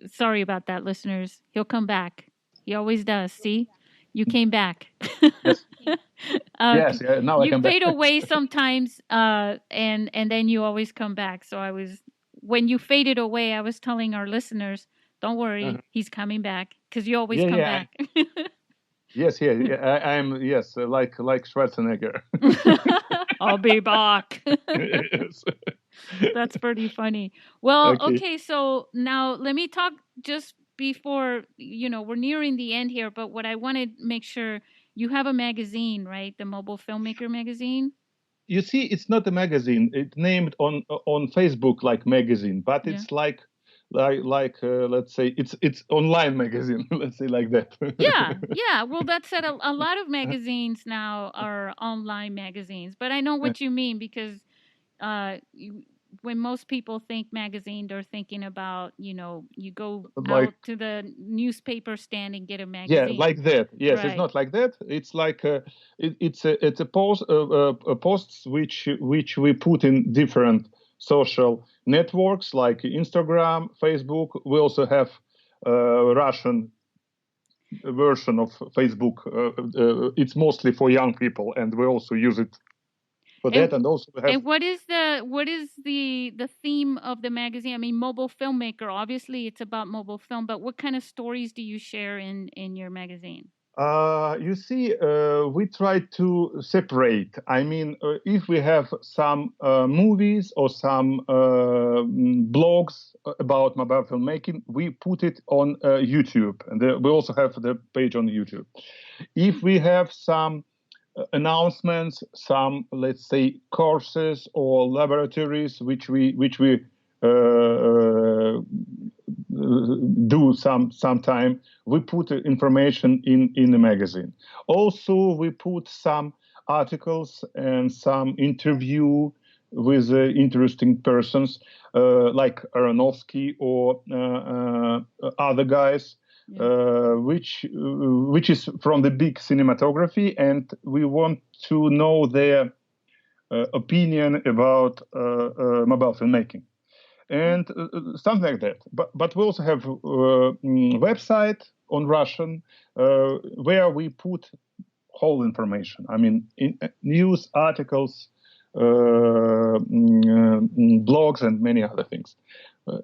Speaker 1: Sorry about that, listeners. He'll come back. He always does. See, you came back.
Speaker 2: Yes,
Speaker 1: uh,
Speaker 2: yes. Yeah, now I
Speaker 1: you
Speaker 2: come back.
Speaker 1: fade away sometimes, and then you always come back. So I was when you faded away, I was telling our listeners, don't worry,
Speaker 2: Uh-huh.
Speaker 1: he's coming back because you always
Speaker 2: Yeah,
Speaker 1: come
Speaker 2: yeah.
Speaker 1: back.
Speaker 2: Yes, yeah, yeah. I'm yes, like Schwarzenegger.
Speaker 1: I'll be back.
Speaker 2: Yes.
Speaker 1: That's pretty funny. Well,
Speaker 2: Okay.
Speaker 1: okay, so now let me talk just before, we're nearing the end here, but what I want to make sure you have a magazine, right? The Mobile Filmmaker magazine.
Speaker 2: You see, it's not a magazine. It's named on Facebook like magazine, but
Speaker 1: Yeah.
Speaker 2: it's like let's say it's online magazine. Let's say like that.
Speaker 1: Yeah, yeah. Well, that said, a lot of magazines now are online magazines, but I know what you mean because when most people think magazine, they're thinking about, you go
Speaker 2: Like
Speaker 1: out to the newspaper stand and get a
Speaker 2: yeah,
Speaker 1: magazine.
Speaker 2: like that. Yes, it's
Speaker 1: Right.
Speaker 2: not like that. It's like it's a posts which we put in different social networks like Instagram, Facebook. We also have Russian version of Facebook. It's mostly for young people, and we also use it for that.
Speaker 1: And
Speaker 2: And also we have
Speaker 1: and what is the theme of the magazine? I mean, mobile filmmaker. Obviously, it's about mobile film, but what kind of stories do you share in your magazine?
Speaker 2: you see, we try to separate. I mean, if we have some movies or some blogs about mobile filmmaking, we put it on YouTube, and we also have the page on YouTube. If we have some announcements, some let's say courses or laboratories which we do sometime, we put information in the magazine. Also, we put some articles and some interview with interesting persons like Aronofsky or other guys
Speaker 1: Yeah.
Speaker 2: which is from the big cinematography, and we want to know their opinion about mobile filmmaking
Speaker 1: Oh,
Speaker 2: and something like that. But we also have website on Russian where we put whole information. I mean, news articles, blogs and many other things.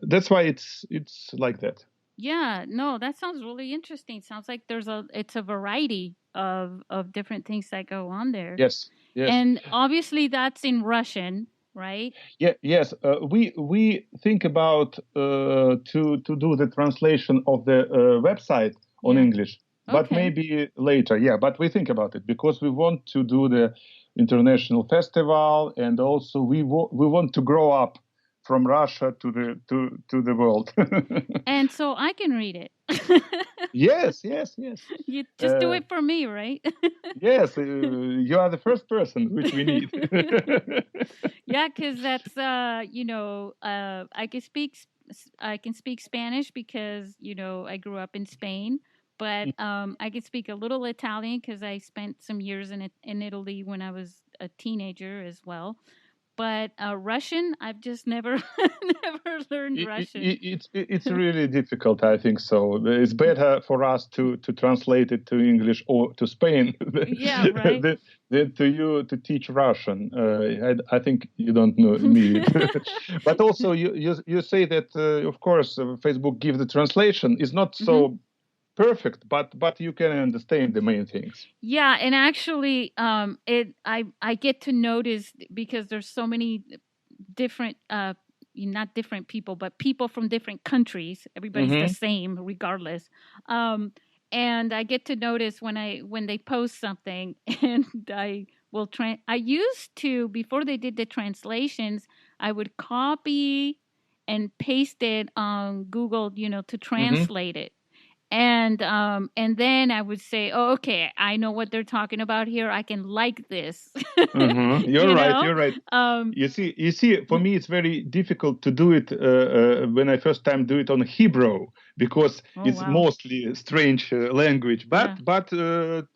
Speaker 2: That's why it's like that.
Speaker 1: Yeah, no, that sounds really interesting. Sounds like it's a variety of different things that go on there.
Speaker 2: Yes, yes.
Speaker 1: And obviously that's in Russian, right?
Speaker 2: Yeah, yes. We think about to do the translation of the website on
Speaker 1: Yeah.
Speaker 2: English, but
Speaker 1: Okay.
Speaker 2: maybe later. Yeah, but we think about it because we want to do the international festival, and also we want to grow up from Russia to the world.
Speaker 1: And so I can read it.
Speaker 2: Yes, yes, yes.
Speaker 1: You just do it for me, right?
Speaker 2: Yes, you are the first person which we need.
Speaker 1: Yeah, because that's I can speak Spanish because I grew up in Spain, but I can speak a little Italian because I spent some years in Italy when I was a teenager as well. But Russian, I've just never never learned Russian.
Speaker 2: It's really difficult, I think so. It's better for us to translate it to English or to Spain
Speaker 1: Yeah, right.
Speaker 2: than to you to teach Russian. I think you don't need it. But also, you say that, of course, Facebook gives the translation. It's not so perfect, but you can understand the main things.
Speaker 1: Yeah, and actually, I get to notice because there's so many different not different people, but people from different countries. Everybody's the same regardless. And I get to notice when they post something, and I used to, before they did the translations, I would copy and paste it on Google, to translate it. And then I would say, oh, okay, I know what they're talking about here. I can like this.
Speaker 2: You're right. You're right.
Speaker 1: Um,
Speaker 2: You see. For me, it's very difficult to do it when I first time do it on Hebrew because it's
Speaker 1: wow.
Speaker 2: mostly a strange language. But the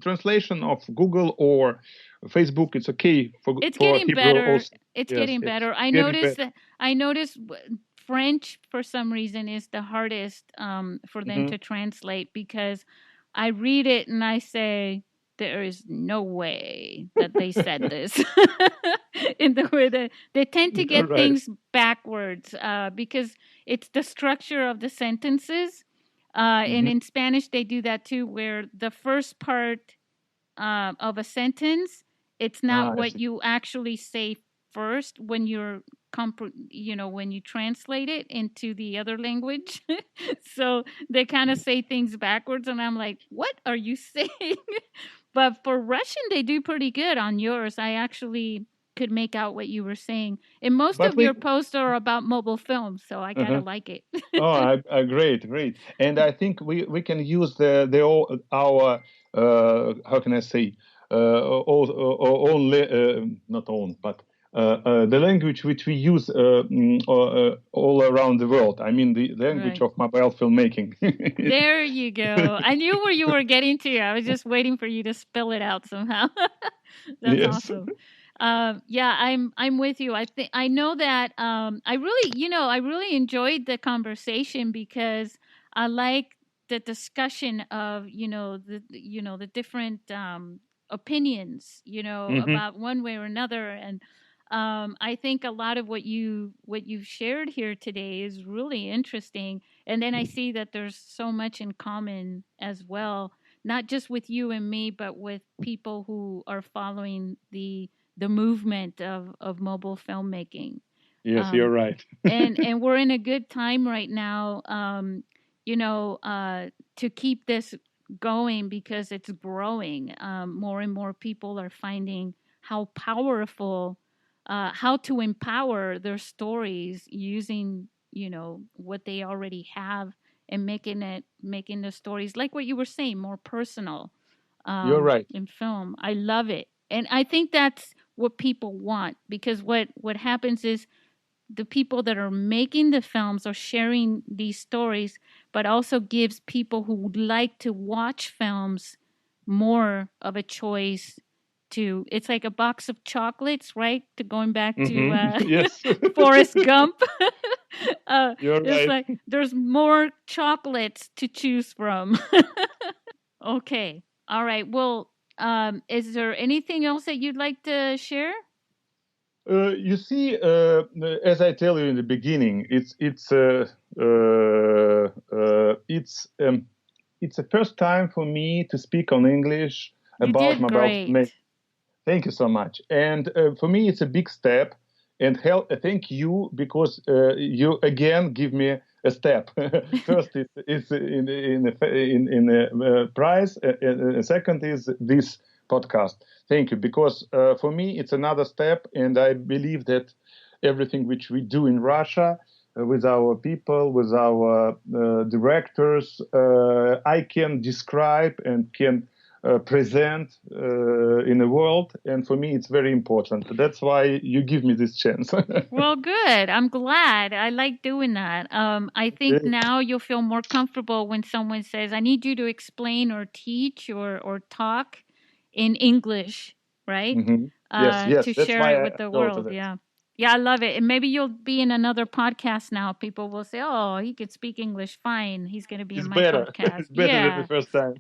Speaker 2: translation of Google or Facebook, it's okay
Speaker 1: it's
Speaker 2: for
Speaker 1: getting
Speaker 2: Hebrew
Speaker 1: better.
Speaker 2: also.
Speaker 1: It's
Speaker 2: Yes,
Speaker 1: getting
Speaker 2: yes.
Speaker 1: better. I noticed French for some reason is the hardest for them to translate because I read it and I say there is no way that they said this in the way that they tend to get
Speaker 2: Right.
Speaker 1: things backwards because it's the structure of the sentences. And in Spanish, they do that too, where the first part of a sentence, it's not what you actually say first when you're when you translate it into the other language. So they kind of say things backwards, and I'm like, what are you saying? But for Russian, they do pretty good on yours. I actually could make out what you were saying. And most
Speaker 2: But
Speaker 1: of your posts are about mobile films, so I kind of like it.
Speaker 2: Oh, great, great. And I think we can use our how can I say own not own but the language which we use all around the world. I mean the language of mobile filmmaking.
Speaker 1: There you go. I knew where you were getting to. I was just waiting for you to spill it out somehow. That's awesome. Yeah, I'm with you. I know that I really enjoyed the conversation because I like the discussion of the different opinions about one way or another, and I think a lot of what you've shared here today is really interesting. And then I see that there's so much in common as well, not just with you and me, but with people who are following the movement of mobile filmmaking.
Speaker 2: Yes, you're right.
Speaker 1: And we're in a good time right now, to keep this going because it's growing. More and more people are finding how powerful, how to empower their stories using, what they already have and making the stories, like what you were saying, more personal
Speaker 2: You're right.
Speaker 1: in film. I love it. And I think that's what people want because what happens is the people that are making the films are sharing these stories, but also gives people who would like to watch films more of a choice to. It's like a box of chocolates, right? To going back to
Speaker 2: Yes.
Speaker 1: Forrest Gump.
Speaker 2: You're
Speaker 1: It's
Speaker 2: right.
Speaker 1: like there's more chocolates to choose from. Okay. All right. Well, is there anything else that you'd like to share?
Speaker 2: You see, as I tell you in the beginning, it's the first time for me to speak on English
Speaker 1: You did great.
Speaker 2: Thank you so much. And for me, it's a big step. And thank you because you again give me a step. First, it's in the prize. Second is this podcast. Thank you because for me it's another step, and I believe that everything which we do in Russia with our people, with our directors, I can describe and can present in the world, and for me it's very important. That's why you give me this chance.
Speaker 1: Well, good. I'm glad. I like doing that. I think now you'll feel more comfortable when someone says, "I need you to explain or teach or talk in English," right?
Speaker 2: Mm-hmm. Yes.
Speaker 1: To
Speaker 2: That's
Speaker 1: share
Speaker 2: why
Speaker 1: it
Speaker 2: I
Speaker 1: with the
Speaker 2: noted
Speaker 1: world.
Speaker 2: it.
Speaker 1: Yeah. Yeah, I love it. And maybe you'll be in another podcast now. People will say, "Oh, he could speak English fine. He's going to be
Speaker 2: It's
Speaker 1: in my
Speaker 2: better.
Speaker 1: podcast."
Speaker 2: It's better than the
Speaker 1: Yeah.
Speaker 2: first time.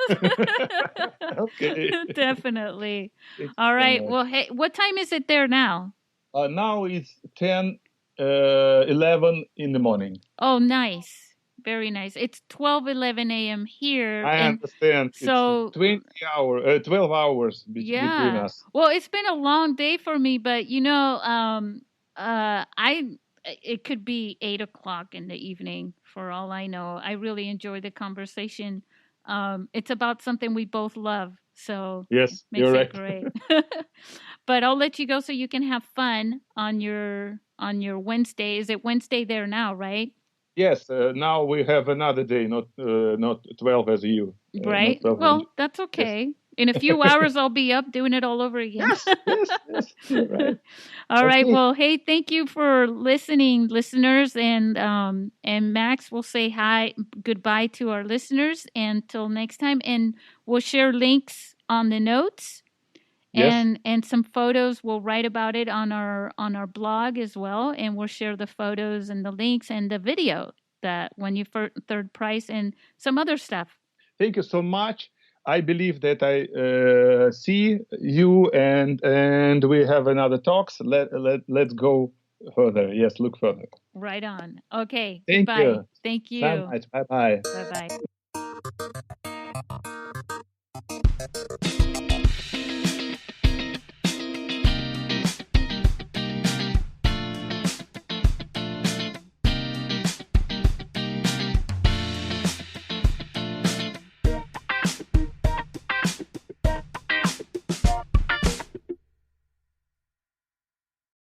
Speaker 2: Okay.
Speaker 1: Definitely.
Speaker 2: Thank you
Speaker 1: All
Speaker 2: so
Speaker 1: right.
Speaker 2: much.
Speaker 1: Well, hey, what time is it there now?
Speaker 2: Now it's 10, 11 in the morning.
Speaker 1: Oh, nice. Very nice. It's 12:11 a.m. here.
Speaker 2: I
Speaker 1: And
Speaker 2: understand. It's
Speaker 1: so,
Speaker 2: 12 hours between
Speaker 1: yeah.
Speaker 2: us.
Speaker 1: Well, it's been a long day for me, but it could be 8 o'clock in the evening for all I know. I really enjoy the conversation. It's about something we both love, so it
Speaker 2: Yes,
Speaker 1: makes
Speaker 2: you're
Speaker 1: it
Speaker 2: right.
Speaker 1: great. But I'll let you go so you can have fun on your Wednesday. Is it Wednesday there now, right?
Speaker 2: Yes, now we have another day, not 12 as you, not
Speaker 1: Right.
Speaker 2: 12 as you.
Speaker 1: Well, that's
Speaker 2: Yes.
Speaker 1: okay. In a few hours, I'll be up doing it all over again.
Speaker 2: Yes, you're right.
Speaker 1: All right.
Speaker 2: Okay.
Speaker 1: Well, hey, thank you for listening, listeners, and Max will say hi, goodbye to our listeners until next time, and we'll share links on the notes
Speaker 2: Yes.
Speaker 1: and some photos. We'll write about it on our blog as well, and we'll share the photos and the links and the video that when you third prize and some other stuff.
Speaker 2: Thank you so much. I believe that I see you, and we have another talks. Let's go further. Yes, look further.
Speaker 1: Right on. Okay.
Speaker 2: Thank
Speaker 1: Goodbye.
Speaker 2: you
Speaker 1: Thank
Speaker 2: so
Speaker 1: you.
Speaker 2: much. Bye bye.
Speaker 1: Bye bye.